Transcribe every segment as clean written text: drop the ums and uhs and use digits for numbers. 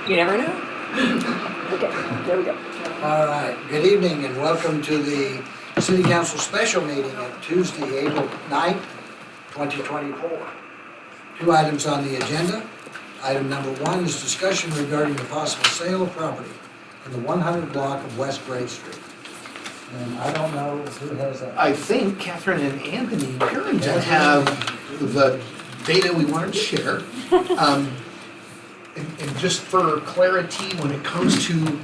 You never know. Okay, there we go. All right, good evening and welcome to the City Council special meeting of Tuesday, April 9th, 2024. Two items on the agenda. Item number one is discussion regarding the possible sale of property in the 100 block of West Gray Street. And I don't know who has that. I think Catherine and Anthony Harrington have the data we wanted to share. And just for clarity, when it comes to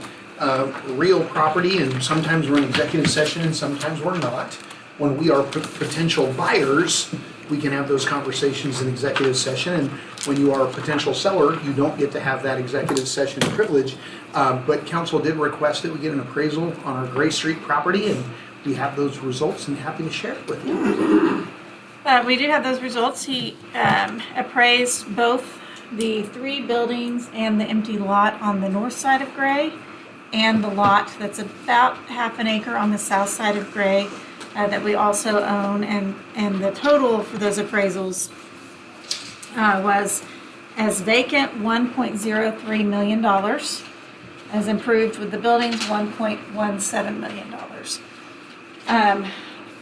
real property, and sometimes we're in executive session and sometimes we're not, when we are potential buyers, we can have those conversations in executive session. And when you are a potential seller, you don't get to have that executive session privilege. But council did request that we get an appraisal on our Gray Street property, and we have those results and happy to share it with you. We do have those results. He appraised both the 3 buildings and the empty lot on the north side of Gray, and the lot that's about half an acre on the south side of Gray that we also own. And the total for those appraisals was as vacant $1.03 million, as improved with the buildings $1.17 million.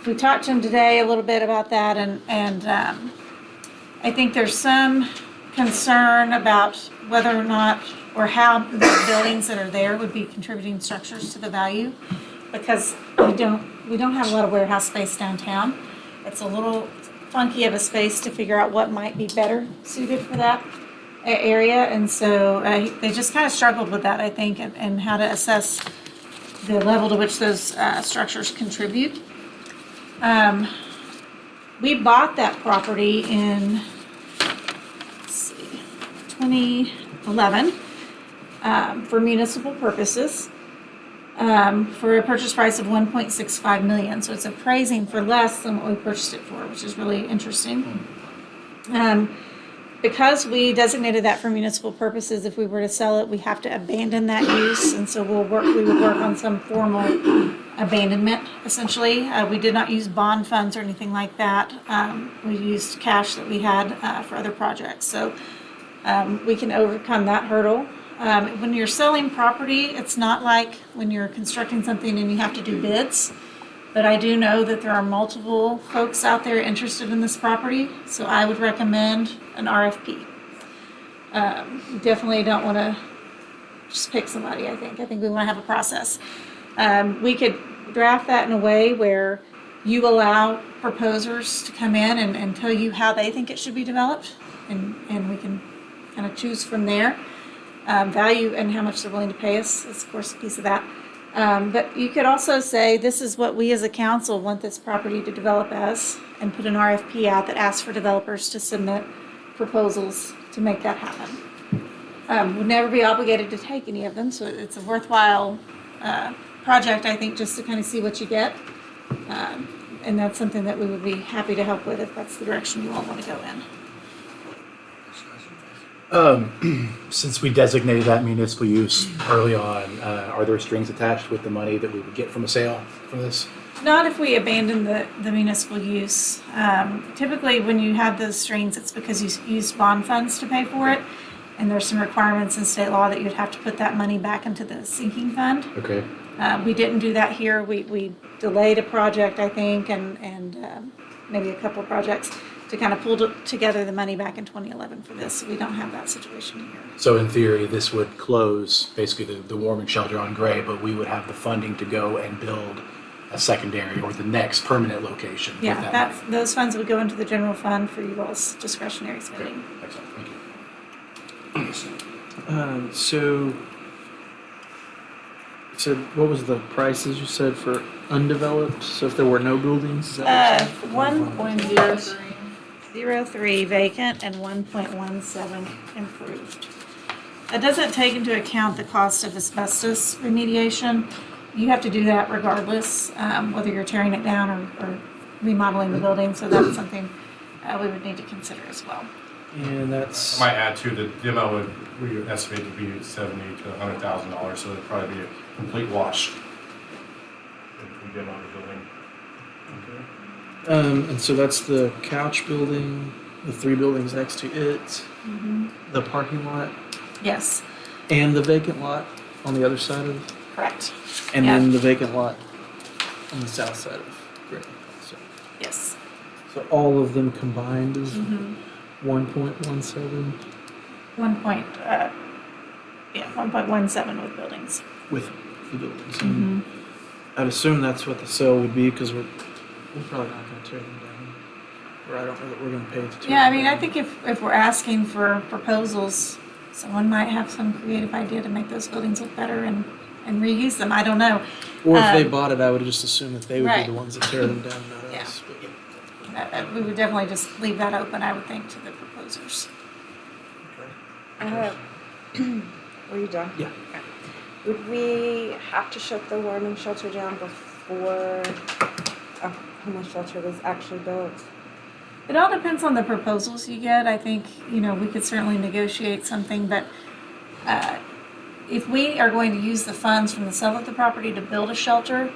We talked to him today a little bit about that, and I think there's some concern about whether or not or how the buildings that are there would be contributing structures to the value, because we don't have a lot of warehouse space downtown. It's a little funky of a space to figure out what might be better suited for that area, and so they just kind of struggled with that, I think, and how to assess the level to which those structures contribute. We bought that property in 2011 for municipal purposes for a purchase price of $1.65 million. So it's appraising for less than what we purchased it for, which is really interesting. Because we designated that for municipal purposes, if we were to sell it, we have to abandon that use, and so we would work on some formal abandonment, essentially. We did not use bond funds or anything like that. We used cash that we had for other projects, so we can overcome that hurdle. When you're selling property, it's not like when you're constructing something and you have to do bids. But I do know that there are multiple folks out there interested in this property, so I would recommend an RFP. You definitely don't want to just pick somebody, I think. I think we want to have a process. We could draft that in a way where you allow proposers to come in and tell you how they think it should be developed, and we can kind of choose from there. Value and how much they're willing to pay us is, of course, a piece of that. But you could also say, this is what we as a council want this property to develop as, and put an RFP out that asks for developers to submit proposals to make that happen. Would never be obligated to take any of them, so it's a worthwhile project, I think, just to kind of see what you get. And that's something that we would be happy to help with if that's the direction you all want to go in. Since we designated that municipal use early on, are there strings attached with the money that we would get from a sale from this? Not if we abandon the municipal use. Typically, when you have those strings, it's because you used bond funds to pay for it, and there's some requirements in state law that you'd have to put that money back into the sinking fund. Okay. We didn't do that here. We delayed a project, I think, and maybe a couple of projects to kind of pull together the money back in 2011 for this. So we don't have that situation here. So in theory, this would close basically the warming shelter on Gray, but we would have the funding to go and build a secondary or the next permanent location. Yeah, with that money. those funds would go into the general fund for you all's discretionary spending. Okay. Excellent. Thank you. So what was the prices you said for undeveloped? So if there were no buildings, is that what you said? 1.03 vacant and 1.17 improved. That doesn't take into account the cost of asbestos remediation. You have to do that regardless, whether you're tearing it down or remodeling the building. So that's something we would need to consider as well. And that's I might add to the demo, we estimate to be $70,000 to $100,000, so it'd probably be a complete wash if we demo the building. and so that's the couch building, the 3 buildings next to it, the parking lot. Yes. And the vacant lot on the other side of, Correct. and Yeah. then the vacant lot on the south side of Great. Yes. So all of them combined is Mm-hmm. 1.17 1.17 with buildings. with the buildings. Mm-hmm. I'd assume that's what the sale would be because we're probably not going to tear them down. Or I don't know that we're going to pay to tear Yeah, I them mean, down. I think if we're asking for proposals, someone might have some creative idea to make those buildings look better and reuse them. I don't know. Or if they um, bought it, I would just assume that they would right. be the ones that tear them down, not Yeah. us. We would definitely just leave that open, I would think, to the proposers. Were you done? Yeah. Okay. Would we have to shut the warming shelter down before a homeless shelter was actually built? It all depends on the proposals you get. I think, we could certainly negotiate something, but if we are going to use the funds from the sale of the property to build a shelter,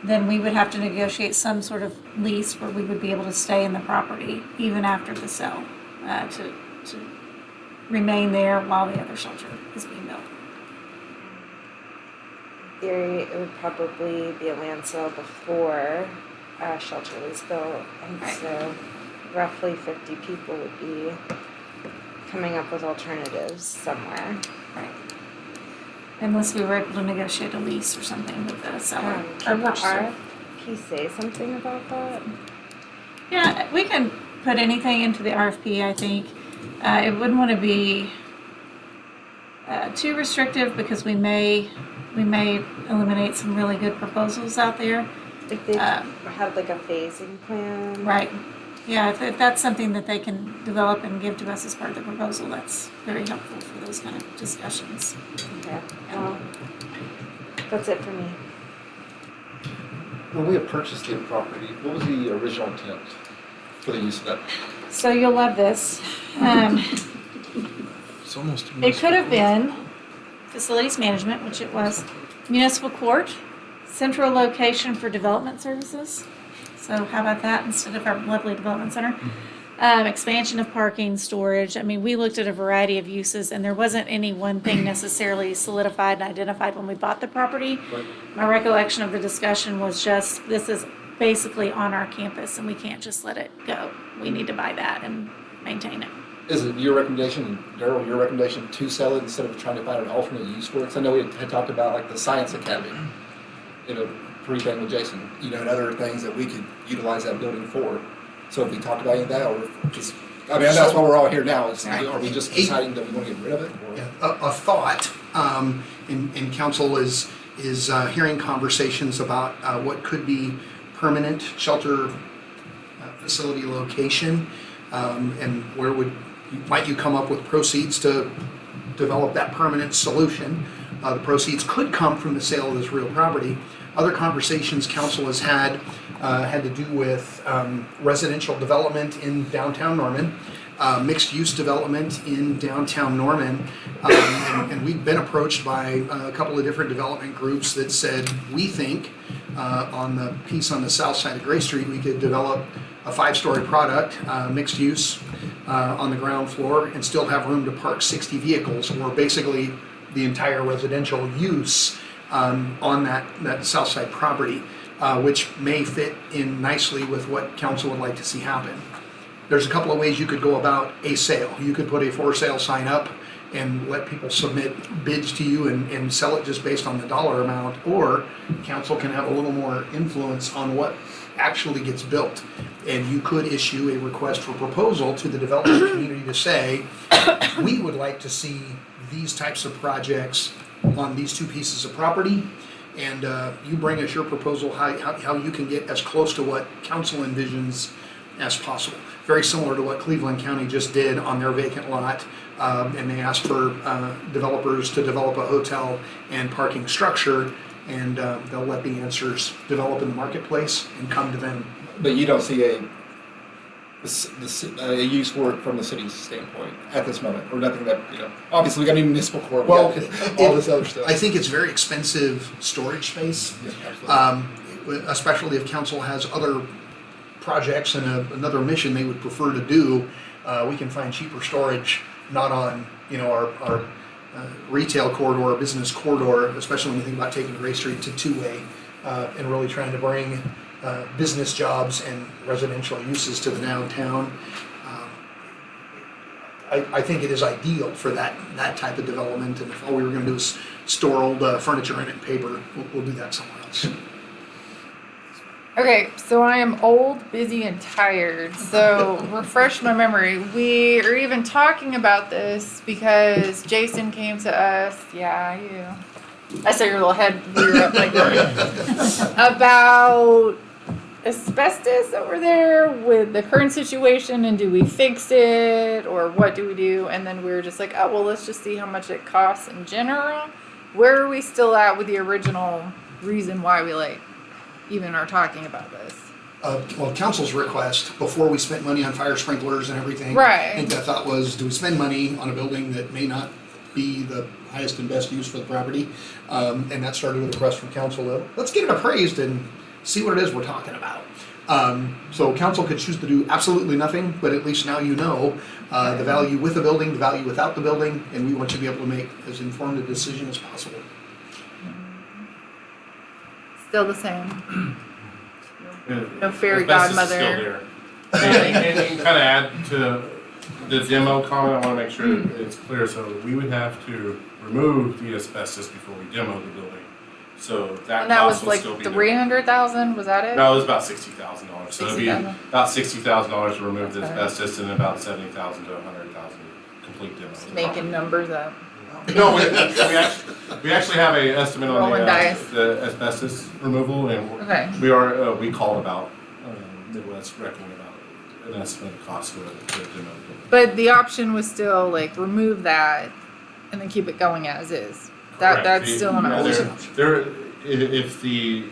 then we would have to negotiate some sort of lease where we would be able to stay in the property even after the sale, to remain there while the other shelter is being built. In theory, it would probably be a land sale before a shelter was built, and Right. so roughly 50 people would be coming up with alternatives somewhere. Right. Unless we were able to negotiate a lease or something with the seller or Can the purchaser. RFP say something about that? Yeah, we can put anything into the RFP, I think. It wouldn't want to be too restrictive because we may eliminate some really good proposals out there. If they Um, had like a phasing plan? Right. Yeah, if that's something that they can develop and give to us as part of the proposal, that's very helpful for those kind of discussions. Okay, well, that's it for me. When we had purchased the property, what was the original intent for the use of that? So you'll love this. It's almost. It could have been facilities management, which it was, municipal court, central location for development services. So how about that instead of our lovely development center? Expansion of parking, storage. I mean, we looked at a variety of uses and there wasn't any one thing necessarily solidified and identified when we bought the property. Right. My recollection of the discussion was just, this is basically on our campus and we can't just let it go. We need to buy that and maintain it. Is it your recommendation, Daryl, your recommendation to sell it instead of trying to find an alternate use for it? 'Cause I know we had talked about like the Science Academy, pre-thing with Jason, and other things that we could utilize that building for. So if we talked about any of that, or just, I mean, that's why we're all here now, is, are we just deciding that we want to get rid of it? Or? Yeah, a thought, and council is hearing conversations about what could be permanent shelter facility location, and where might you come up with proceeds to develop that permanent solution. The proceeds could come from the sale of this real property. Other conversations council has had to do with residential development in downtown Norman, mixed-use development in downtown Norman, and we've been approached by a couple of different development groups that said, we think on the piece on the south side of Gray Street, we could develop a 5-story product, mixed use on the ground floor, and still have room to park 60 vehicles, or basically the entire residential use on that south side property, which may fit in nicely with what council would like to see happen. There's a couple of ways you could go about a sale. You could put a for sale sign up and let people submit bids to you and sell it just based on the dollar amount, or council can have a little more influence on what actually gets built. And you could issue a request for proposal to the development community to say, we would like to see these types of projects on these 2 pieces of property, and you bring us your proposal, how you can get as close to what council envisions as possible. Very similar to what Cleveland County just did on their vacant lot, and they asked for developers to develop a hotel and parking structure, and they'll let the answers develop in the marketplace and come to them. But you don't see a use for it from the city's standpoint at this moment, or nothing that, obviously we got a municipal court, we got all this other stuff. I think it's very expensive storage space, Yeah, absolutely. especially if council has other projects and another mission they would prefer to do. We can find cheaper storage, not on our retail corridor, business corridor, especially when you think about taking Gray Street to two-way and really trying to bring business jobs and residential uses to the downtown. I think it is ideal for that type of development, and if all we were going to do is store old furniture in it and paper, we'll do that somewhere else. Okay, so I am old, busy, and tired. So refresh my memory. We are even talking about this because Jason came to us. Yeah, you. I saw your little head rear up like that. About asbestos over there with the current situation, and do we fix it or what do we do? And then we were just like, oh well, let's just see how much it costs in general. Where are we still at with the original reason why we even are talking about this? Well, council's request, before we spent money on fire sprinklers and everything. Right. I think the thought was, do we spend money on a building that may not be the highest and best use for the property? And that started with a request from council of, let's get it appraised and see what it is we're talking about. So council could choose to do absolutely nothing, but at least now you know the value with the building, the value without the building, and we want you to be able to make as informed a decision as possible. Still the same. Yeah. No fairy Asbestos is still godmother. there. And kind of add to the demo comment, I want to make sure it's clear. So we would have to remove the asbestos before we demo the building. So that And that cost was will like still be there. 300,000. Was that it? No, it was about $60,000. So it'd be $60,000. about $60,000 to remove the Okay. asbestos, and about $70,000 to $100,000 complete demo. Making numbers up. No, we actually have a estimate on Rolling dice. the asbestos removal, and Okay. we called about Midwest reckoning about an estimated cost to demo. But the option was still remove that and then keep it going as is. That's still an option. If the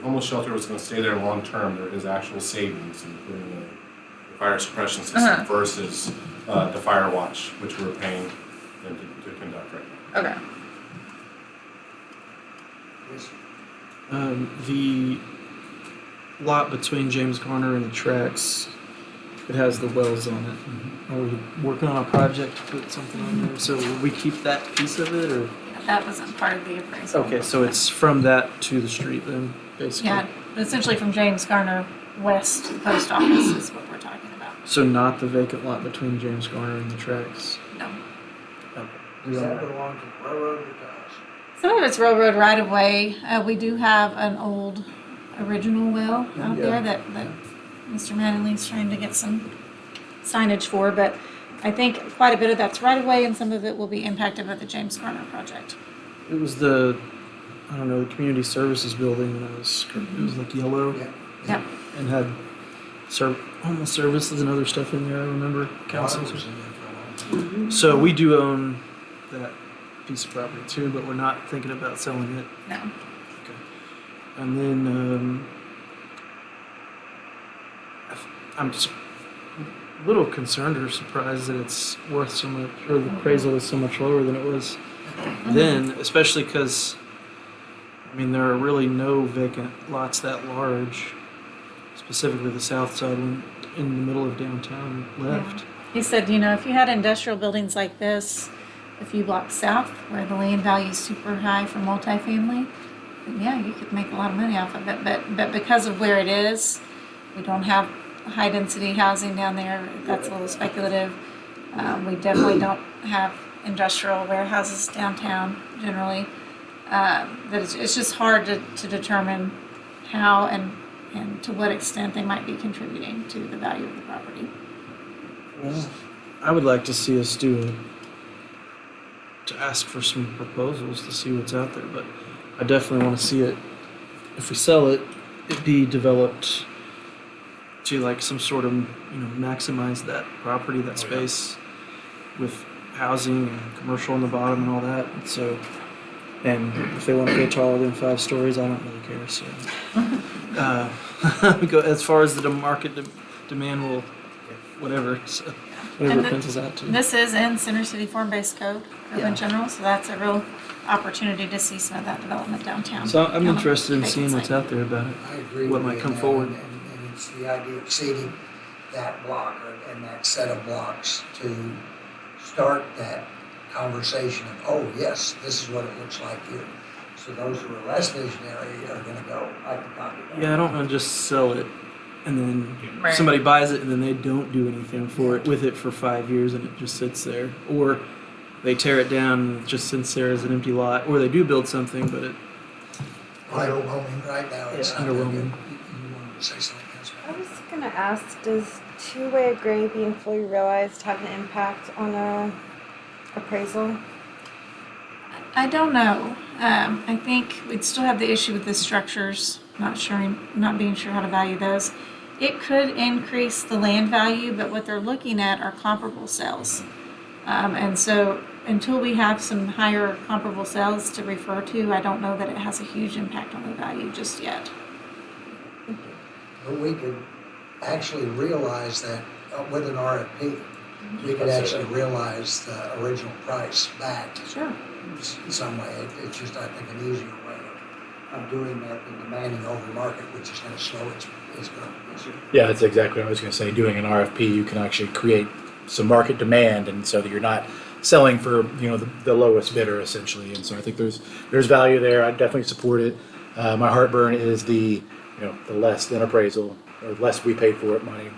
homeless shelter was going to stay there long term, there is actual savings in putting in the fire suppression system versus the fire watch, which we're paying them to conduct right now. Okay. The lot between James Garner and the tracks, it has the wells on it. Are we working on a project to put something on there? So will we keep that piece of it, or? That wasn't part of the appraisal. Okay, so it's from that to the street then, basically? Yeah, essentially from James Garner west to the post office is what we're talking about. So not the vacant lot between James Garner and the tracks? No. We Does that don't- belong to the railroad or to us? Some of it's railroad right of way. We do have an old original well out Yeah. there that Mr. Mattingly's trying to get some signage for, but I think quite a bit of that's right of way and some of it will be impacted by the James Garner project. It was the community services building when it was like yellow Yeah. Yeah. and had homeless services and other stuff in there, I remember council. Water was in there for a while. So we do own that piece of property too, but we're not thinking about selling it. No. And then I'm just a little concerned or surprised that it's worth so much, or the appraisal is so much lower than it was then, especially because, there are really no vacant lots that large, specifically the south side one in the middle of downtown left. He said, if you had industrial buildings like this, a few blocks south, where the land value is super high for multifamily, then yeah, you could make a lot of money off of it. But because of where it is, we don't have high density housing down there. That's a little speculative. We definitely don't have industrial warehouses downtown generally. It's just hard to determine how and to what extent they might be contributing to the value of the property. Well, I would like to see us to ask for some proposals to see what's out there, but I definitely want to see it, if we sell it, it be developed to some sort of, maximize that property, that space with housing and commercial on the bottom and all that. So, and if they want to go taller than 5 stories, I don't really care. So, go as far as the market demand will, whatever. So, whatever And it pencils out to. This is in Center City Form-Based Code, urban general, so that's a real opportunity to see some of that development downtown. So I'm on a interested in vacant seeing what's site. out there about it. I agree What with might you come on that, forward. And it's the idea of seeding that block and that set of blocks to start that conversation of, oh, yes, this is what it looks like here. So those who are less visionary are gonna go, I can copy that. Yeah, I don't want to just sell it and then Right. somebody buys it and then they don't do anything for it with it for 5 years and it just sits there. Or they tear it down and it just sits there as an empty lot. Or they do build something, but it Underwhelming. Right now, it's Yeah, not very good. underwhelming. You wanted to say something, I Councilman? was gonna ask, does two-way gray being fully realized have an impact on a appraisal? I don't know. I think we'd still have the issue with the structures, not being sure how to value those. It could increase the land value, but what they're looking at are comparable sales. And so until we have some higher comparable sales to refer to, I don't know that it has a huge impact on the value just yet. But we could actually realize that with an RFP, we could actually realize the original price back Sure. in some way. It's just, I think, an easier way of doing that than demanding over market, which is gonna slow its growth. Yeah, that's exactly what I was going to say. Doing an RFP, you can actually create some market demand, and so that you're not selling for the lowest bidder essentially. And so I think there's value there. I definitely support it. My heartburn is the less than appraisal or less we pay for it money.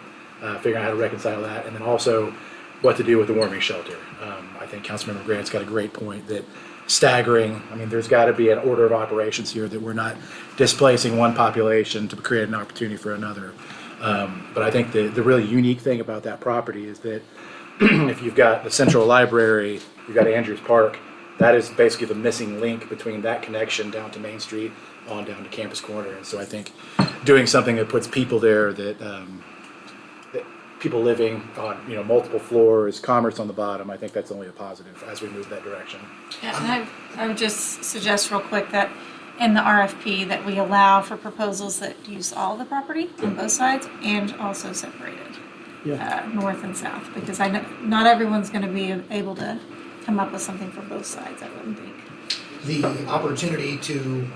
Figuring out how to reconcile that, and then also what to do with the warming shelter. I think Councilmember Grant's got a great point that staggering. I mean, there's got to be an order of operations here that we're not displacing one population to create an opportunity for another. But I think the really unique thing about that property is that if you've got the Central Library, you've got Andrews Park, that is basically the missing link between that connection down to Main Street on down to Campus Corner. And so I think doing something that puts people there, that people living on multiple floors, commerce on the bottom, I think that's only a positive as we move that direction. Yeah, and I would just suggest real quick that in the RFP that we allow for proposals that use all the property on both sides and also separated, north and south, because I know not everyone's going to be able to come up with something for both sides, I wouldn't think. The opportunity to,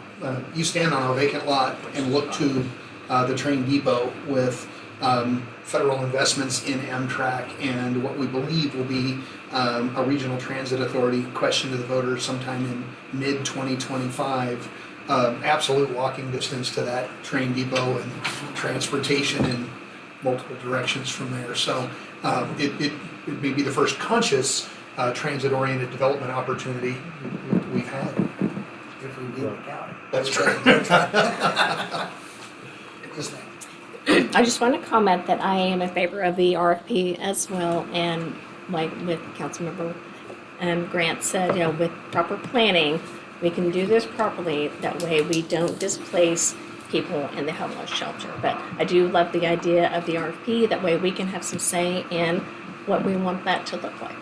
you stand on our vacant lot and look to the train depot with federal investments in Amtrak and what we believe will be a regional transit authority question to the voters sometime in mid-2025. Absolute walking distance to that train depot and transportation in multiple directions from there. So it may be the first conscious transit-oriented development opportunity we've had. If we need the county. That's right. Yes, ma'am. I just want to comment that I am in favor of the RFP as well, and like with Councilmember Grant said, with proper planning, we can do this properly. That way we don't displace people in the homeless shelter. But I do love the idea of the RFP. That way we can have some say in what we want that to look like.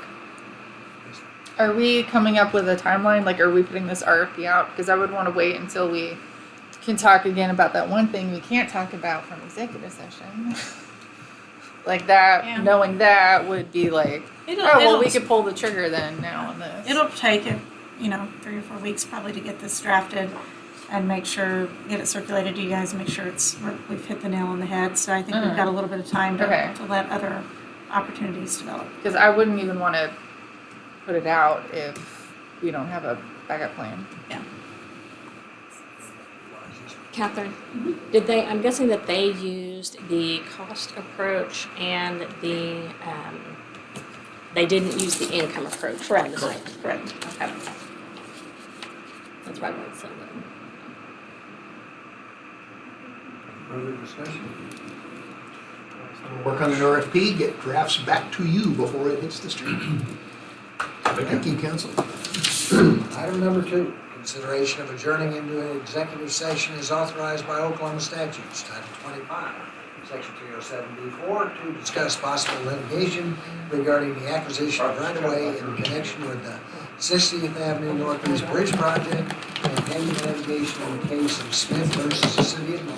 Are we coming up with a timeline? Like, are we putting this RFP out? Because I would want to wait until we can talk again about that one thing we can't talk about from executive session. Like that, Yeah. knowing that would be like, we It'll could pull the trigger then now on this. It'll take 3 or 4 weeks probably to get this drafted and get it circulated to you guys and make sure we've hit the nail on the head. So I think we've got a little bit of time Okay. to let other opportunities develop. Because I wouldn't even want to put it out if we don't have a backup plan. Yeah. Catherine, I'm guessing that they used the cost approach and they didn't use the income approach on the site. Correct. Okay. That's right, so Further discussion? Work on an RFP, get drafts back to you before it hits the street. Thank you, council. Item number 2, consideration of adjourning into an executive session is authorized by Oklahoma statutes, Title 25, Section 307B4, to discuss possible litigation regarding the acquisition of right-of-way in connection with the 60th Avenue Northeast Bridge project and pending litigation in the case of Smith versus the City of Lynn,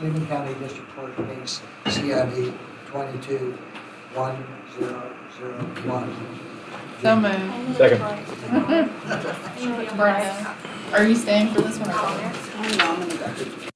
Cleveland County District Court case CID 22-1001. So moved. Second. Brenda, are you staying for this one or not? I'm gonna go.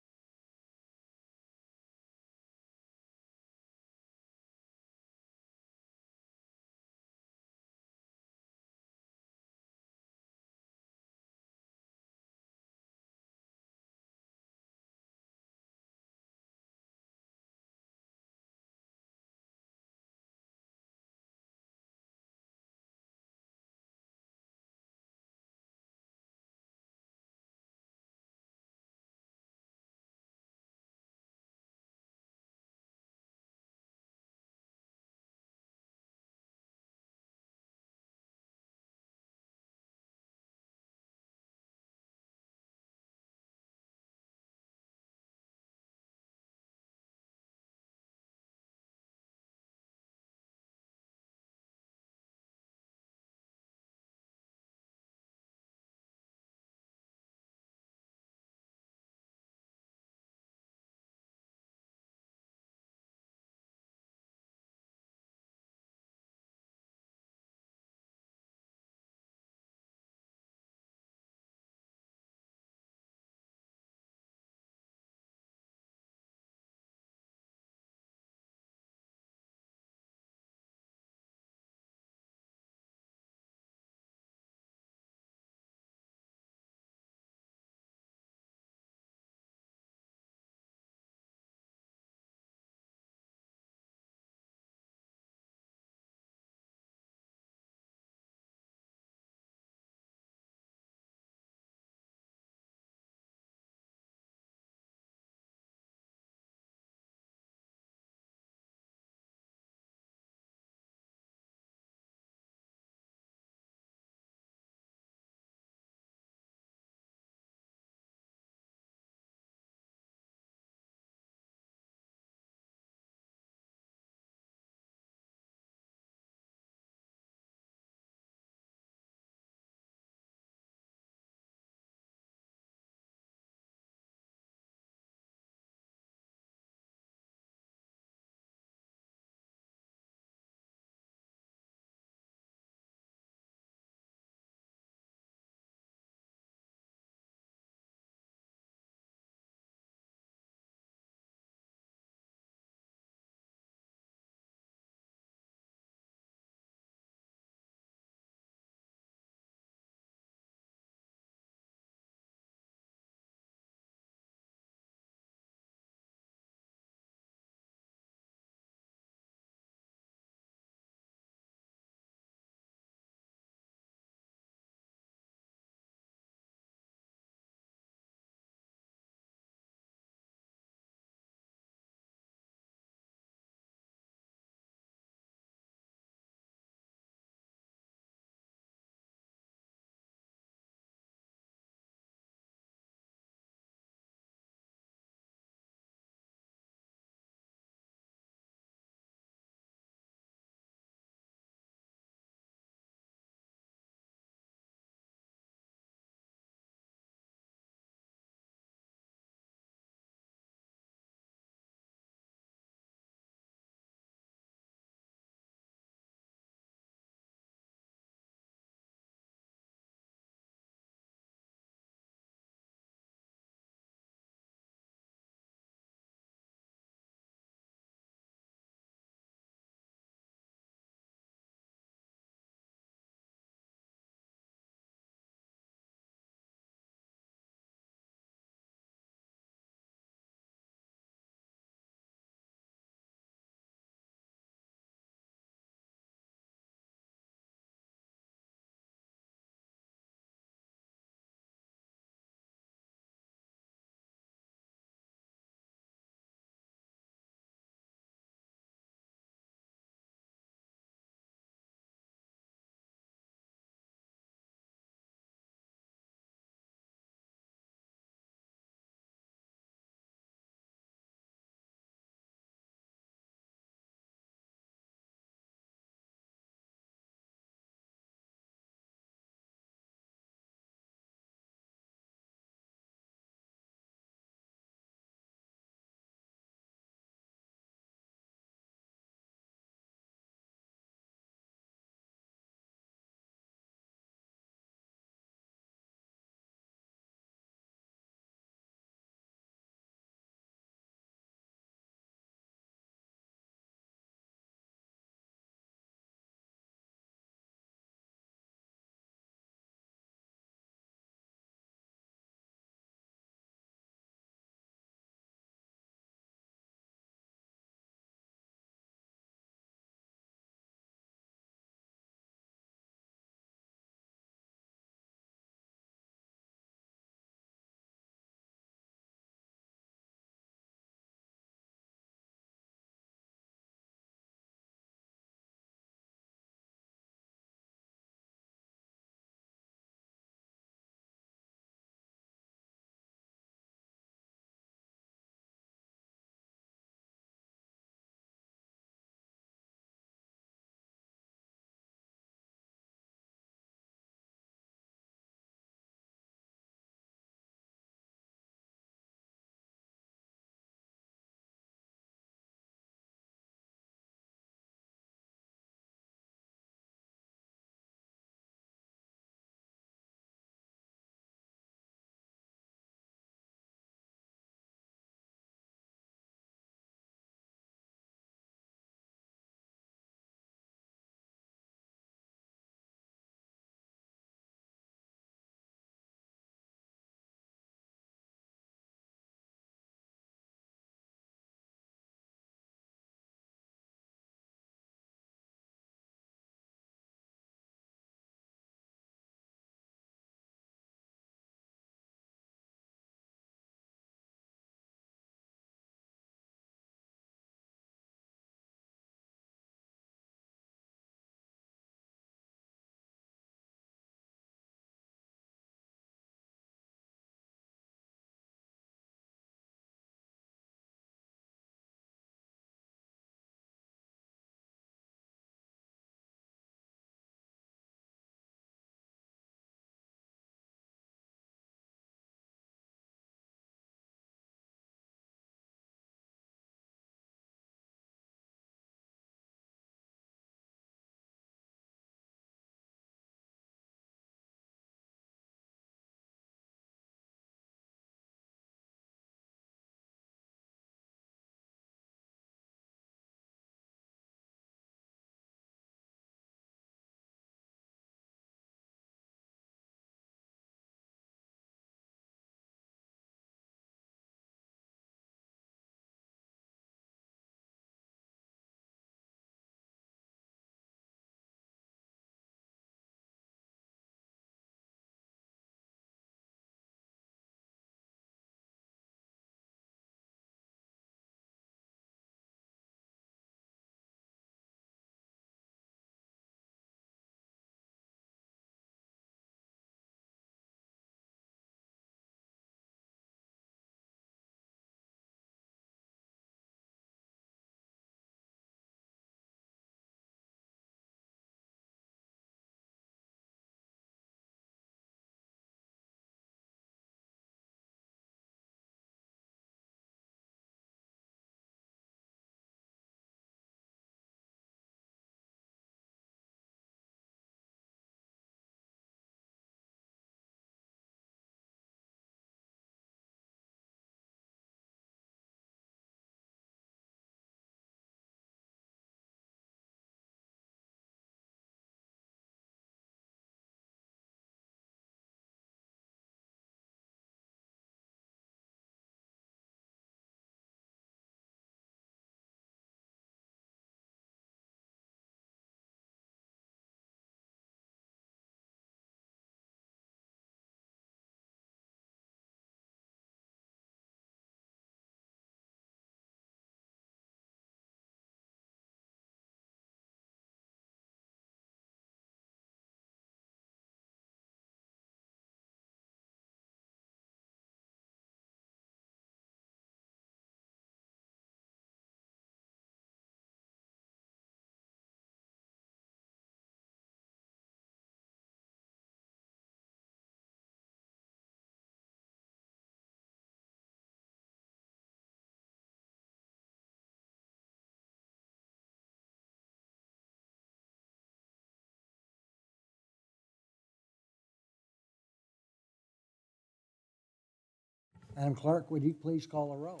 Madam Clerk, would you please call a roll?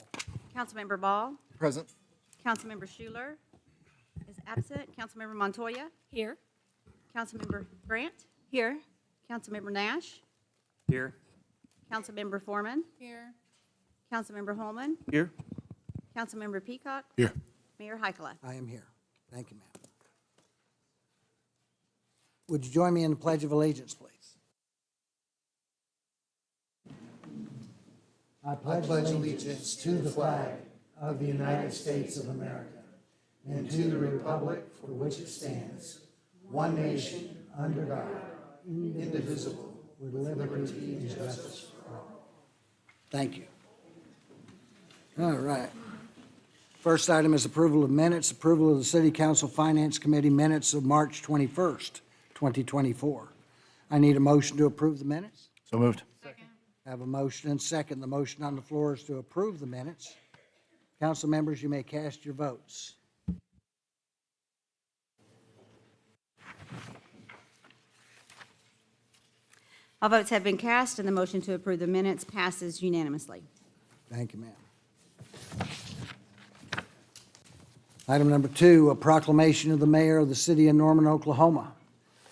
Councilmember Ball, Present. Councilmember Schuler is absent, Councilmember Montoya, Here. Councilmember Grant. Here. Councilmember Nash, Here. Councilmember Foreman, Here. Councilmember Holman, Here. Councilmember Peacock, Here. Mayor Hykela. I am here. Thank you, ma'am. Would you join me in the Pledge of Allegiance, please? I pledge allegiance to the flag of the United States of America and to the republic for which it stands, one nation, under God, indivisible, with liberty and justice for all. Thank you. All right. First item is approval of minutes, approval of the City Council Finance Committee minutes of March 21st, 2024. I need a motion to approve the minutes. So moved. Second. I have a motion and second. The motion on the floor is to approve the minutes. Council members, you may cast your votes. All votes have been cast, and the motion to approve the minutes passes unanimously. Thank you, ma'am. Item number 2, a proclamation of the mayor of the city of Norman, Oklahoma,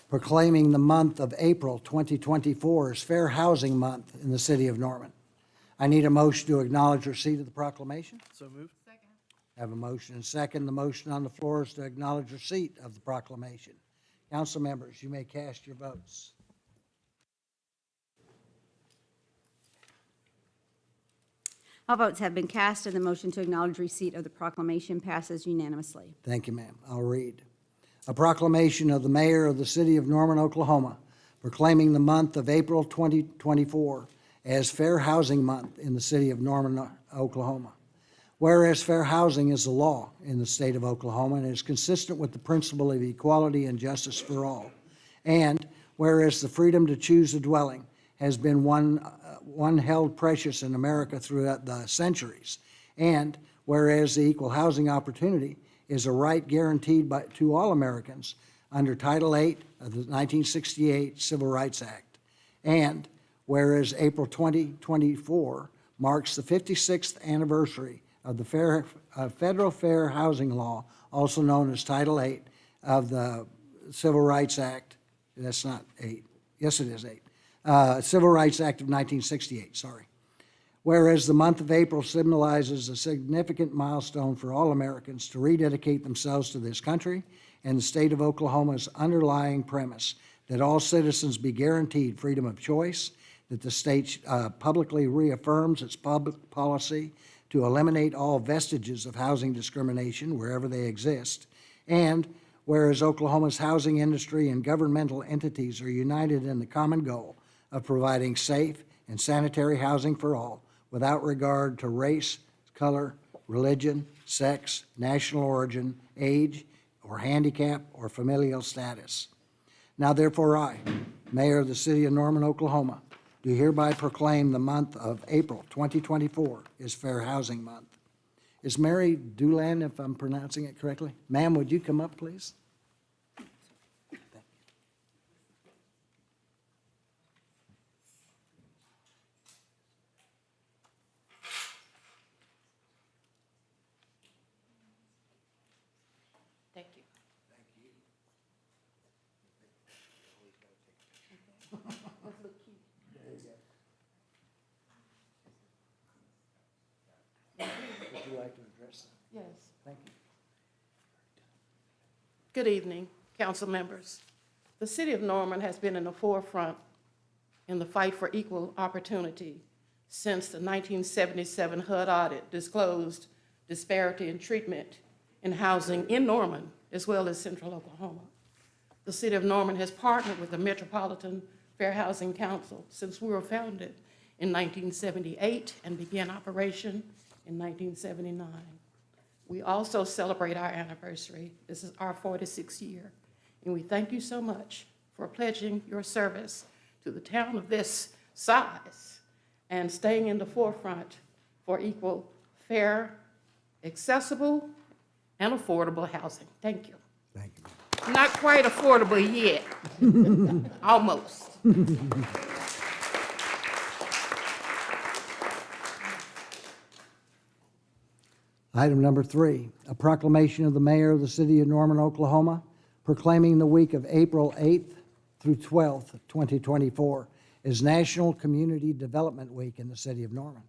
proclaiming the month of April 2024 as Fair Housing Month in the city of Norman. I need a motion to acknowledge receipt of the proclamation. So moved. Second. I have a motion and second. The motion on the floor is to acknowledge receipt of the proclamation. Council members, you may cast your votes. All votes have been cast, and the motion to acknowledge receipt of the proclamation passes unanimously. Thank you, ma'am. I'll read. A proclamation of the mayor of the city of Norman, Oklahoma, proclaiming the month of April 2024 as Fair Housing Month in the city of Norman, Oklahoma. Whereas fair housing is the law in the state of Oklahoma and is consistent with the principle of equality and justice for all. And whereas the freedom to choose a dwelling has been one held precious in America throughout the centuries. And whereas the equal housing opportunity is a right guaranteed to all Americans under Title VIII of the 1968 Civil Rights Act. And whereas April 2024 marks the 56th anniversary of the Federal Fair Housing Law, also known as Title VIII of the Civil Rights Act. That's not 8. Yes, it is 8. Civil Rights Act of 1968, sorry. Whereas the month of April symbolizes a significant milestone for all Americans to rededicate themselves to this country and the state of Oklahoma's underlying premise that all citizens be guaranteed freedom of choice, that the state publicly reaffirms its public policy to eliminate all vestiges of housing discrimination wherever they exist, and whereas Oklahoma's housing industry and governmental entities are united in the common goal of providing safe and sanitary housing for all without regard to race, color, religion, sex, national origin, age, or handicap, or familial status. Now therefore I, Mayor of the City of Norman, Oklahoma, do hereby proclaim the month of April 2024 is Fair Housing Month. Is Mary Doolan, if I'm pronouncing it correctly? Ma'am, would you come up, please? Thank you. Would you like to address them? Yes. Thank you. Good evening, council members. The city of Norman has been in the forefront in the fight for equal opportunity since the 1977 HUD audit disclosed disparity in treatment in housing in Norman as well as central Oklahoma. The city of Norman has partnered with the Metropolitan Fair Housing Council since we were founded in 1978 and began operation in 1979. We also celebrate our anniversary. This is our 46th year. And we thank you so much for pledging your service to the town of this size and staying in the forefront for equal, fair, accessible, and affordable housing. Thank you. Thank you. Not quite affordable yet. Almost. Item number 3, a proclamation of the mayor of the city of Norman, Oklahoma, proclaiming the week of April 8th through 12th, 2024, as National Community Development Week in the city of Norman.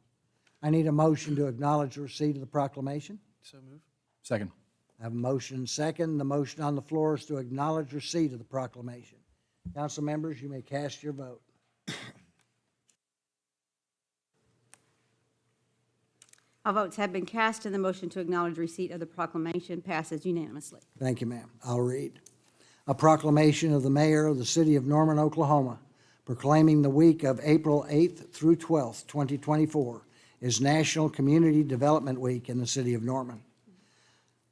I need a motion to acknowledge the receipt of the proclamation. So move. Second. I have a motion second. The motion on the floor is to acknowledge receipt of the proclamation. Council members, you may cast your vote. All votes have been cast, and the motion to acknowledge receipt of the proclamation passes unanimously. Thank you, ma'am. I'll read. A proclamation of the mayor of the city of Norman, Oklahoma, proclaiming the week of April 8th through 12th, 2024, is National Community Development Week in the city of Norman.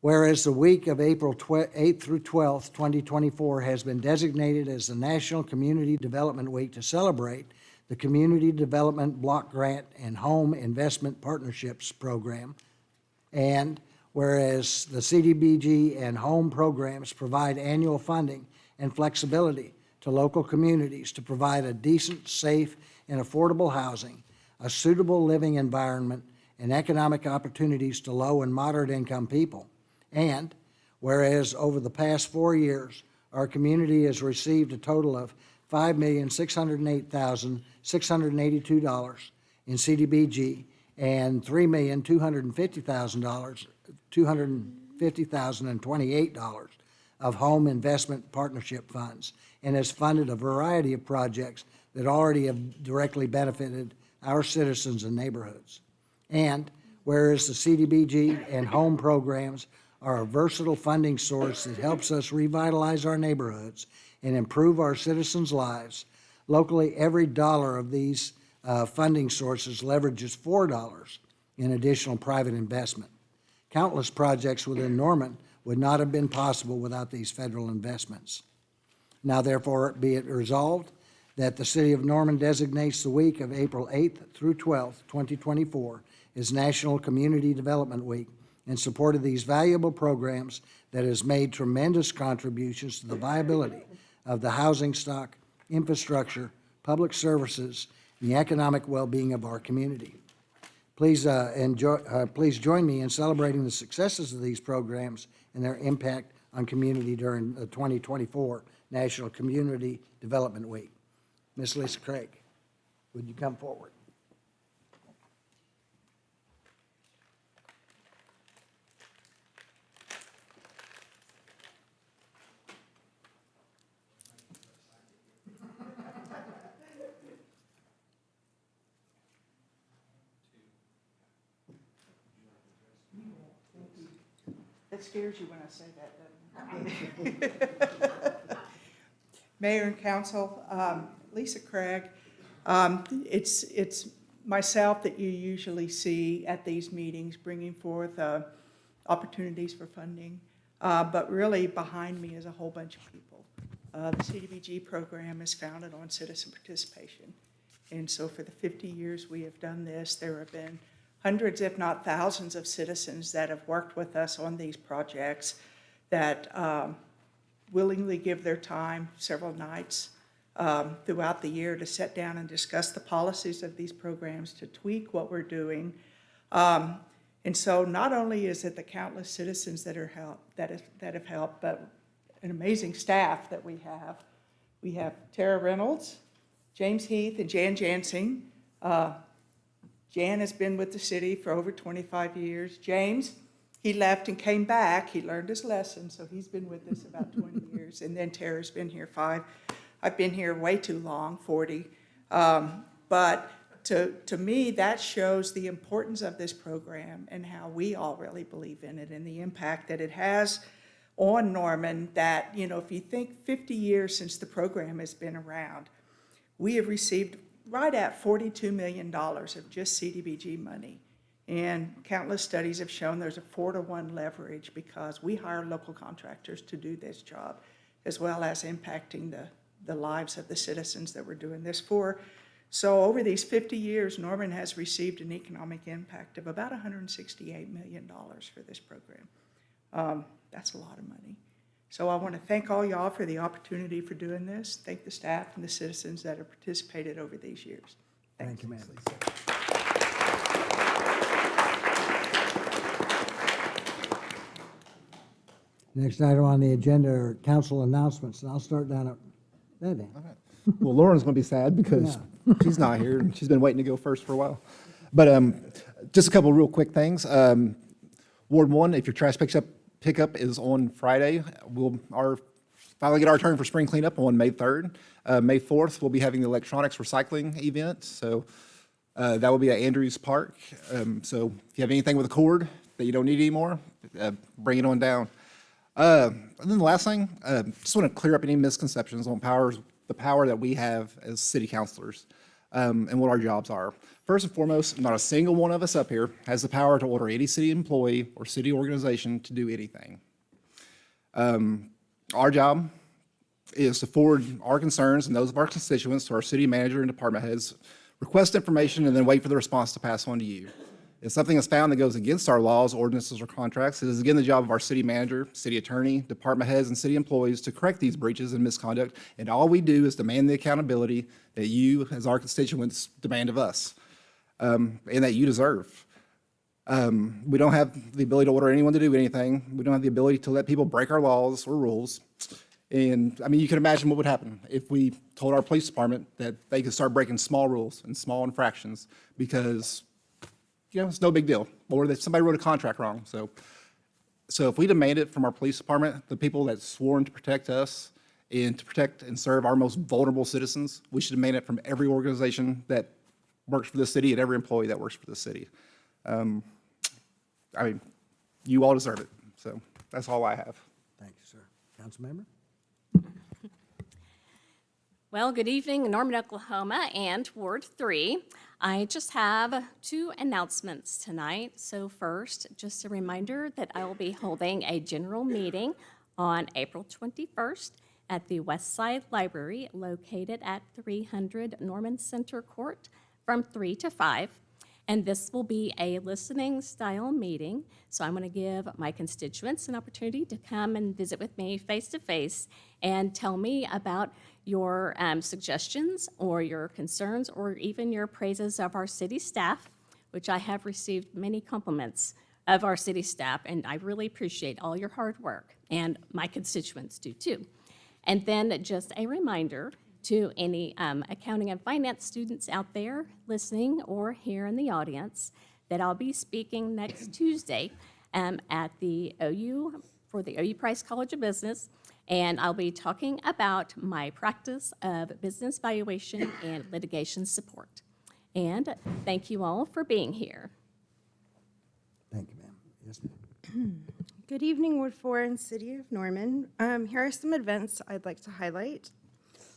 Whereas the week of April 8th through 12th, 2024 has been designated as the National Community Development Week to celebrate the Community Development Block Grant and Home Investment Partnerships Program, and whereas the CDBG and home programs provide annual funding and flexibility to local communities to provide a decent, safe, and affordable housing, a suitable living environment, and economic opportunities to low and moderate income people. And whereas over the past 4 years, our community has received a total of $5,608,682 in CDBG and $250,028 of home investment partnership funds, and has funded a variety of projects that already have directly benefited our citizens and neighborhoods. And whereas the CDBG and home programs are a versatile funding source that helps us revitalize our neighborhoods and improve our citizens' lives, locally every dollar of these funding sources leverages $4 in additional private investment. Countless projects within Norman would not have been possible without these federal investments. Now therefore be it resolved that the city of Norman designates the week of April 8th through 12th, 2024 as National Community Development Week in support of these valuable programs that has made tremendous contributions to the viability of the housing stock, infrastructure, public services, and the economic well-being of our community. Please join me in celebrating the successes of these programs and their impact on community during the 2024 National Community Development Week. Ms. Lisa Craig, would you come forward? That scares you when I say that, doesn't it? Mayor and council, Lisa Craig. It's myself that you usually see at these meetings bringing forth opportunities for funding, but really behind me is a whole bunch of people. The CDBG program is founded on citizen participation, and so for the 50 years we have done this, there have been hundreds, if not thousands, of citizens that have worked with us on these projects that willingly give their time several nights throughout the year to sit down and discuss the policies of these programs, to tweak what we're doing. And so not only is it the countless citizens that have helped, but an amazing staff that we have. We have Tara Reynolds, James Heath, and Jan Jansing. Jan has been with the city for over 25 years. James, he left and came back. He learned his lesson, so he's been with us about 20 years. And then Tara's been here 5. I've been here way too long, 40. But to me, that shows the importance of this program and how we all really believe in it and the impact that it has on Norman. That, you know, if you think 50 years since the program has been around, we have received right at $42 million of just CDBG money. And countless studies have shown there's a 4-to-1 leverage because we hire local contractors to do this job, as well as impacting the lives of the citizens that we're doing this for. So over these 50 years, Norman has received an economic impact of about $168 million for this program. That's a lot of money. So I want to thank all y'all for the opportunity for doing this. Thank the staff and the citizens that have participated over these years. Thank you, ma'am. Next item on the agenda are council announcements, and I'll start down at that end. Well, Lauren's going to be sad because she's not here, and she's been waiting to go first for a while. But just a couple of real quick things. Ward 1, if your trash pickup is on Friday, we'll finally get our turn for spring cleanup on May 3rd. May 4th, we'll be having the electronics recycling event, so that will be at Andrews Park. So if you have anything with a cord that you don't need anymore, bring it on down. And then the last thing, just want to clear up any misconceptions on the power that we have as city councilors, and what our jobs are. First and foremost, not a single one of us up here has the power to order any city employee or city organization to do anything. Our job is to forward our concerns and those of our constituents to our city manager and department heads, request information, and then wait for the response to pass on to you. If something is found that goes against our laws, ordinances, or contracts, it is again the job of our city manager, city attorney, department heads, and city employees to correct these breaches and misconduct, and all we do is demand the accountability that you, as our constituents, demand of us, and that you deserve. We don't have the ability to order anyone to do anything. We don't have the ability to let people break our laws or rules. And, I mean, you can imagine what would happen if we told our police department that they could start breaking small rules and small infractions because, you know, it's no big deal, or that somebody wrote a contract wrong. So if we demand it from our police department, the people that's sworn to protect us and to protect and serve our most vulnerable citizens, we should demand it from every organization that works for the city and every employee that works for the city. I mean, you all deserve it. So that's all I have. Thank you, sir. Council member? Well, good evening, Norman, Oklahoma, and Ward 3. I just have 2 announcements tonight. So first, just a reminder that I will be holding a general meeting on April 21st at the West Side Library located at 300 Norman Center Court from 3 to 5. And this will be a listening style meeting. So I'm going to give my constituents an opportunity to come and visit with me face to face and tell me about your suggestions or your concerns or even your praises of our city staff, which I have received many compliments of our city staff, and I really appreciate all your hard work, and my constituents do too. And then just a reminder to any accounting and finance students out there listening or here in the audience that I'll be speaking next Tuesday at the OU, for the OU Price College of Business, and I'll be talking about my practice of business valuation and litigation support. And thank you all for being here. Thank you, ma'am. Yes, ma'am. Good evening, Ward 4 and City of Norman. Here are some events I'd like to highlight.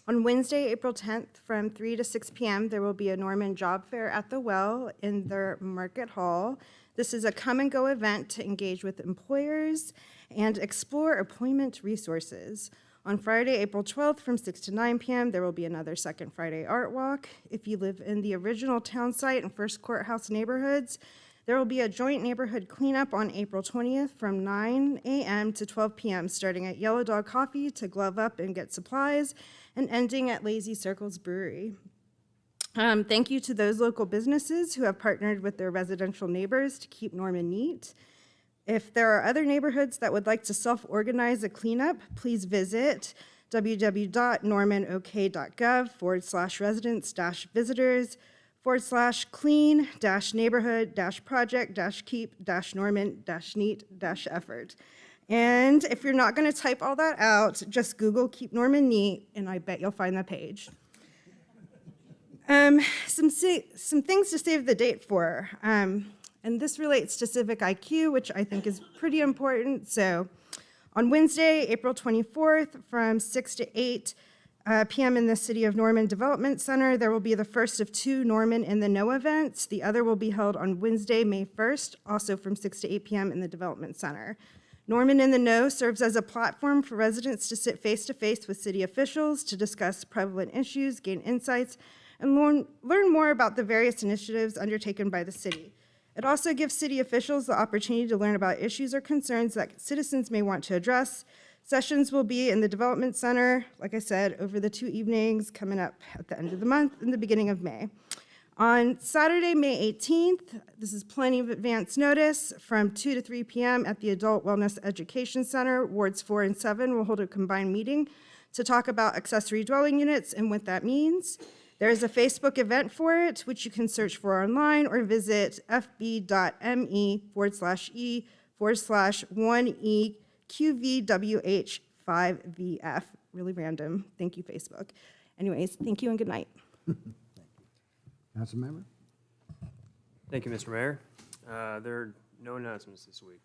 On Wednesday, April 10th, from 3 to 6 p.m., there will be a Norman Job Fair at the Well in the Market Hall. This is a come-and-go event to engage with employers and explore employment resources. On Friday, April 12th, from 6 to 9 p.m., there will be another Second Friday Art Walk. If you live in the original town site and First Courthouse neighborhoods, there will be a joint neighborhood cleanup on April 20th from 9 a.m. to 12 p.m., starting at Yellow Dog Coffee to glove up and get supplies, and ending at Lazy Circles Brewery. Thank you to those local businesses who have partnered with their residential neighbors to keep Norman neat. If there are other neighborhoods that would like to self-organize a cleanup, please visit www.norman.ok.gov/residents-visitors/clean-neighborhood-project-keep-norman-neat-effort. And if you're not going to type all that out, just Google Keep Norman Neat, and I bet you'll find the page. Some things to save the date for. And this relates to Civic IQ, which I think is pretty important. So on Wednesday, April 24th, from 6 to 8 p.m. in the City of Norman Development Center, there will be the first of 2 Norman in the Know events. The other will be held on Wednesday, May 1st, also from 6 to 8 p.m. in the Development Center. Norman in the Know serves as a platform for residents to sit face-to-face with city officials to discuss prevalent issues, gain insights, and learn more about the various initiatives undertaken by the city. It also gives city officials the opportunity to learn about issues or concerns that citizens may want to address. Sessions will be in the Development Center, like I said, over the 2 evenings coming up at the end of the month and the beginning of May. On Saturday, May 18th, this is plenty of advance notice, from 2 to 3 p.m. at the Adult Wellness Education Center, Wards 4 and 7 will hold a combined meeting to talk about accessory dwelling units and what that means. There is a Facebook event for it, which you can search for online or visit fb.me/e/1eqvwh5vf. Really random. Thank you, Facebook. Anyways, thank you and good night. Councilmember? Thank you, Mr. Mayor. There are no announcements this week.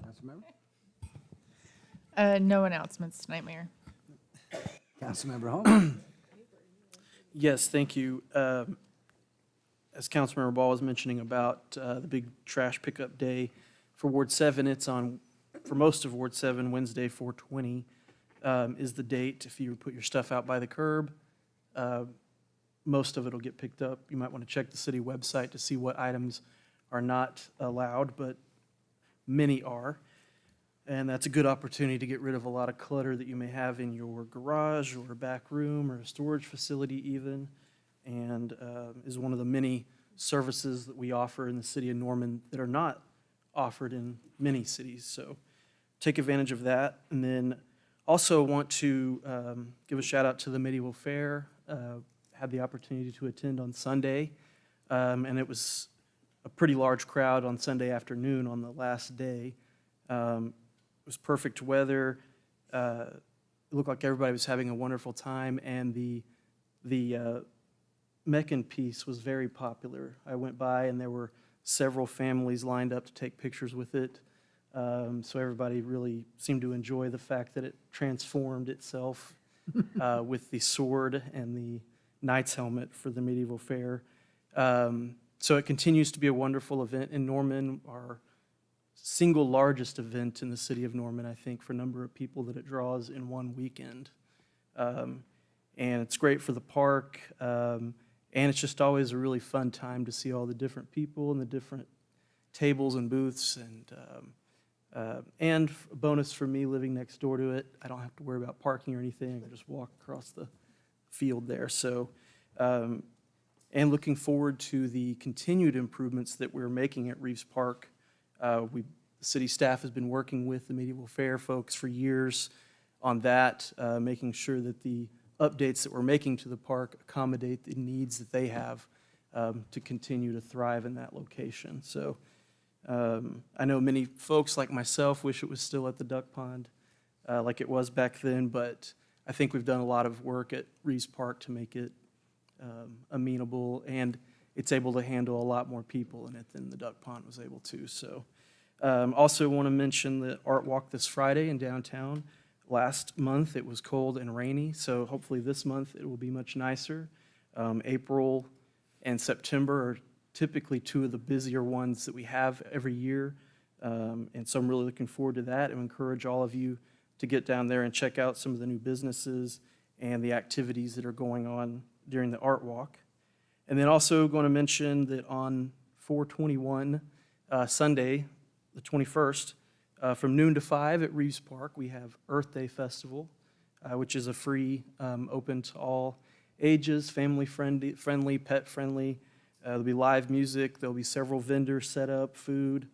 Councilmember? No announcements tonight, Mayor. Councilmember Holmes? Yes, thank you. As Councilmember Ball was mentioning about the big trash pickup day for Ward 7, it's on, for most of Ward 7, Wednesday, 4/20 is the date. If you put your stuff out by the curb, most of it will get picked up. You might want to check the city website to see what items are not allowed, but many are. And that's a good opportunity to get rid of a lot of clutter that you may have in your garage or back room or a storage facility even, and is one of the many services that we offer in the city of Norman that are not offered in many cities. So take advantage of that. And then also want to give a shout out to the Medieval Fair. Had the opportunity to attend on Sunday, and it was a pretty large crowd on Sunday afternoon on the last day. It was perfect weather. It looked like everybody was having a wonderful time, and the Meccan piece was very popular. I went by, and there were several families lined up to take pictures with it. So everybody really seemed to enjoy the fact that it transformed itself with the sword and the knight's helmet for the Medieval Fair. So it continues to be a wonderful event in Norman, our single largest event in the city of Norman, I think, for a number of people that it draws in one weekend. And it's great for the park, and it's just always a really fun time to see all the different people and the different tables and booths. And a bonus for me living next door to it, I don't have to worry about parking or anything. I just walk across the field there. So, and looking forward to the continued improvements that we're making at Reeves Park. The city staff has been working with the Medieval Fair folks for years on that, making sure that the updates that we're making to the park accommodate the needs that they have to continue to thrive in that location. So I know many folks like myself wish it was still at the duck pond like it was back then, but I think we've done a lot of work at Reeves Park to make it amenable, and it's able to handle a lot more people in it than the duck pond was able to. So also want to mention the art walk this Friday in downtown. Last month it was cold and rainy, so hopefully this month it will be much nicer. April and September are typically two of the busier ones that we have every year, and so I'm really looking forward to that, and encourage all of you to get down there and check out some of the new businesses and the activities that are going on during the art walk. And then also going to mention that on 4/21, Sunday, the 21st, from noon to 5 at Reeves Park, we have Earth Day Festival, which is a free, open to all ages, family friendly, pet friendly. There'll be live music. There'll be several vendors set up, food,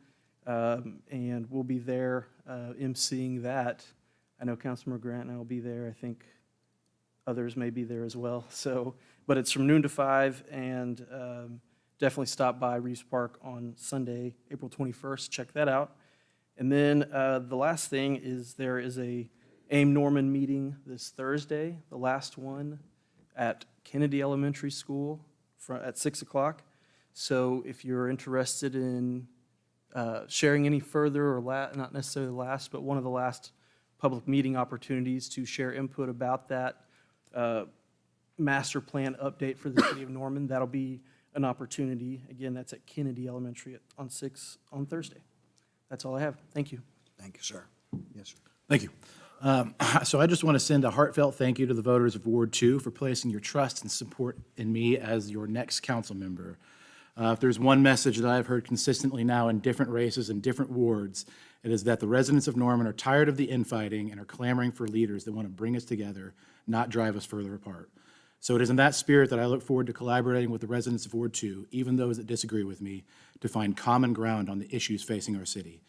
and we'll be there emceeing that. I know Councilmember Grant and I will be there. I think others may be there as well. So, but it's from noon to 5, and definitely stop by Reeves Park on Sunday, April 21st. Check that out. And then the last thing is there is a AIM Norman meeting this Thursday, the last one at Kennedy Elementary School at 6 o'clock. So if you're interested in sharing any further, or not necessarily the last, but one of the last public meeting opportunities to share input about that master plan update for the city of Norman, that'll be an opportunity. Again, that's at Kennedy Elementary on 6 on Thursday. That's all I have. Thank you. Thank you, sir. Yes, sir. Thank you. So I just want to send a heartfelt thank you to the voters of Ward 2 for placing your trust and support in me as your next council member. If there's one message that I've heard consistently now in different races and different wards, it is that the residents of Norman are tired of the infighting and are clamoring for leaders that want to bring us together, not drive us further apart. So it is in that spirit that I look forward to collaborating with the residents of Ward 2, even those that disagree with me, to find common ground on the issues facing our city.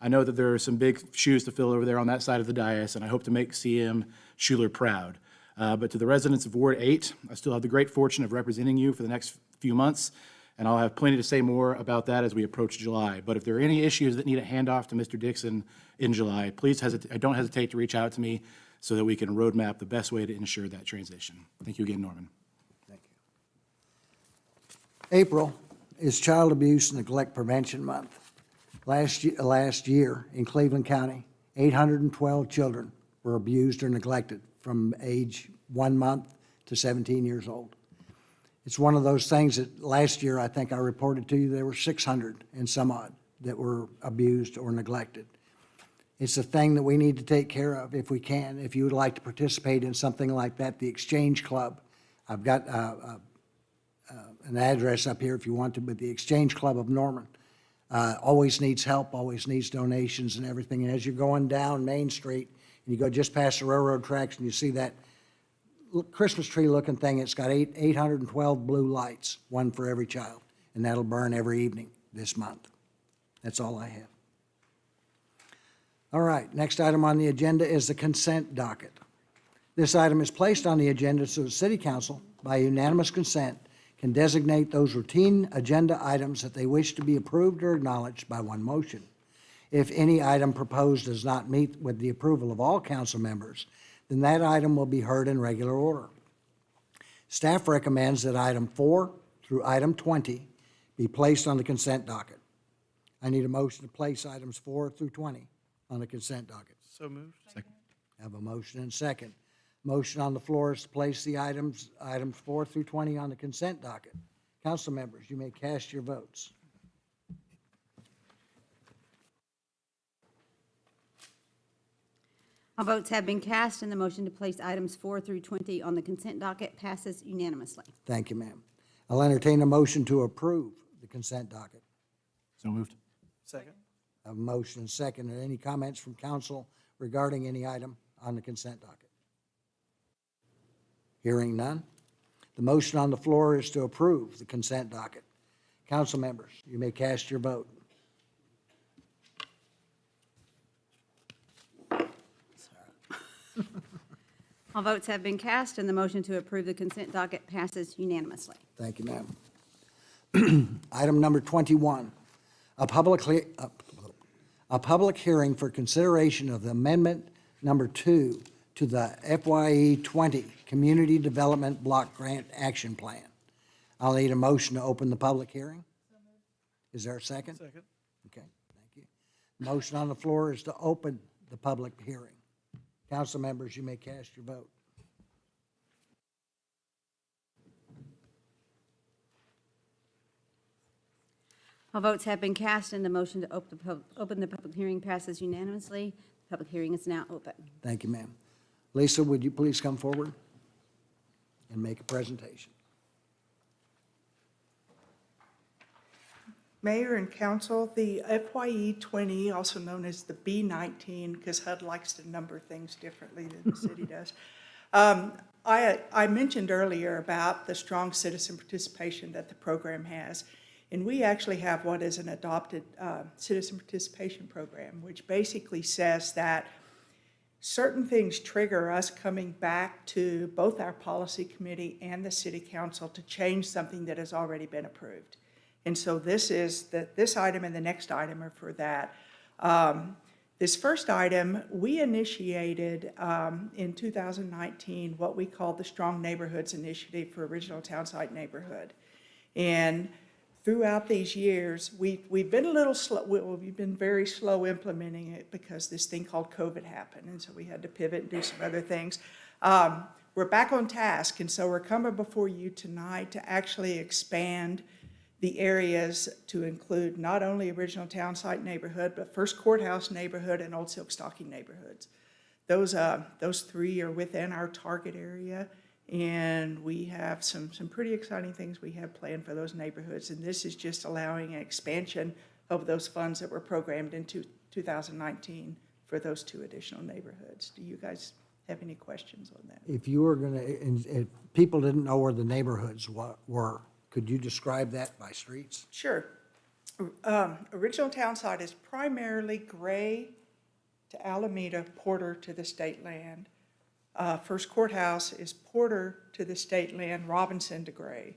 I know that there are some big shoes to fill over there on that side of the dais, and I hope to make CM Schuler proud. But to the residents of Ward 8, I still have the great fortune of representing you for the next few months, and I'll have plenty to say more about that as we approach July. But if there are any issues that need a handoff to Mr. Dixon in July, please don't hesitate to reach out to me so that we can roadmap the best way to ensure that transition. Thank you again, Norman. Thank you. April is Child Abuse and Neglect Prevention Month. Last year in Cleveland County, 812 children were abused or neglected from age 1 month to 17 years old. It's one of those things that last year, I think I reported to you, there were 600 and some odd that were abused or neglected. It's a thing that we need to take care of if we can. If you would like to participate in something like that, the Exchange Club, I've got an address up here if you want to, but the Exchange Club of Norman always needs help, always needs donations and everything. And as you're going down Main Street, and you go just past the railroad tracks, and you see that Christmas tree looking thing, it's got 812 blue lights, one for every child, and that'll burn every evening this month. That's all I have. All right, next item on the agenda is the consent docket. This item is placed on the agenda so the City Council, by unanimous consent, can designate those routine agenda items that they wish to be approved or acknowledged by one motion. If any item proposed does not meet with the approval of all council members, then that item will be heard in regular order. Staff recommends that item 4 through item 20 be placed on the consent docket. I need a motion to place items 4 through 20 on the consent docket. So moved. Second. I have a motion and second. Motion on the floor is to place the items 4 through 20 on the consent docket. Council members, you may cast your votes. All votes have been cast, and the motion to place items 4 through 20 on the consent docket passes unanimously. Thank you, ma'am. I'll entertain a motion to approve the consent docket. So moved. Second. I have a motion and second. Are any comments from council regarding any item on the consent docket? Hearing none. The motion on the floor is to approve the consent docket. Council members, you may cast your vote. All votes have been cast, and the motion to approve the consent docket passes unanimously. Thank you, ma'am. Item number 21, a public hearing for consideration of the amendment number 2 to the FYE 20 Community Development Block Grant Action Plan. I'll need a motion to open the public hearing. Is there a second? Second. Okay, thank you. Motion on the floor is to open the public hearing. Council members, you may cast your vote. All votes have been cast, and the motion to open the public hearing passes unanimously. The public hearing is now open. Thank you, ma'am. Lisa, would you please come forward and make a presentation? Mayor and council, the FYE 20, also known as the B19, because HUD likes to number things differently than the city does. I mentioned earlier about the strong citizen participation that the program has. And we actually have what is an adopted citizen participation program, which basically says that certain things trigger us coming back to both our policy committee and the city council to change something that has already been approved. And so this item and the next item are for that. This first item, we initiated in 2019 what we call the Strong Neighborhoods Initiative for Original Townsite Neighborhood. And throughout these years, we've been a little slow. We've been very slow implementing it because this thing called COVID happened, and so we had to pivot and do some other things. We're back on task, and so we're coming before you tonight to actually expand the areas to include not only Original Townsite Neighborhood, but First Courthouse Neighborhood and Old Silk Stocking Neighborhoods. Those three are within our target area. And we have some pretty exciting things we have planned for those neighborhoods. And this is just allowing an expansion of those funds that were programmed in 2019 for those two additional neighborhoods. Do you guys have any questions on that. If you were gonna, if people didn't know where the neighborhoods were, could you describe that by streets? Sure. Original town site is primarily Gray to Alameda, Porter to the state land. First Courthouse is Porter to the state land, Robinson to Gray.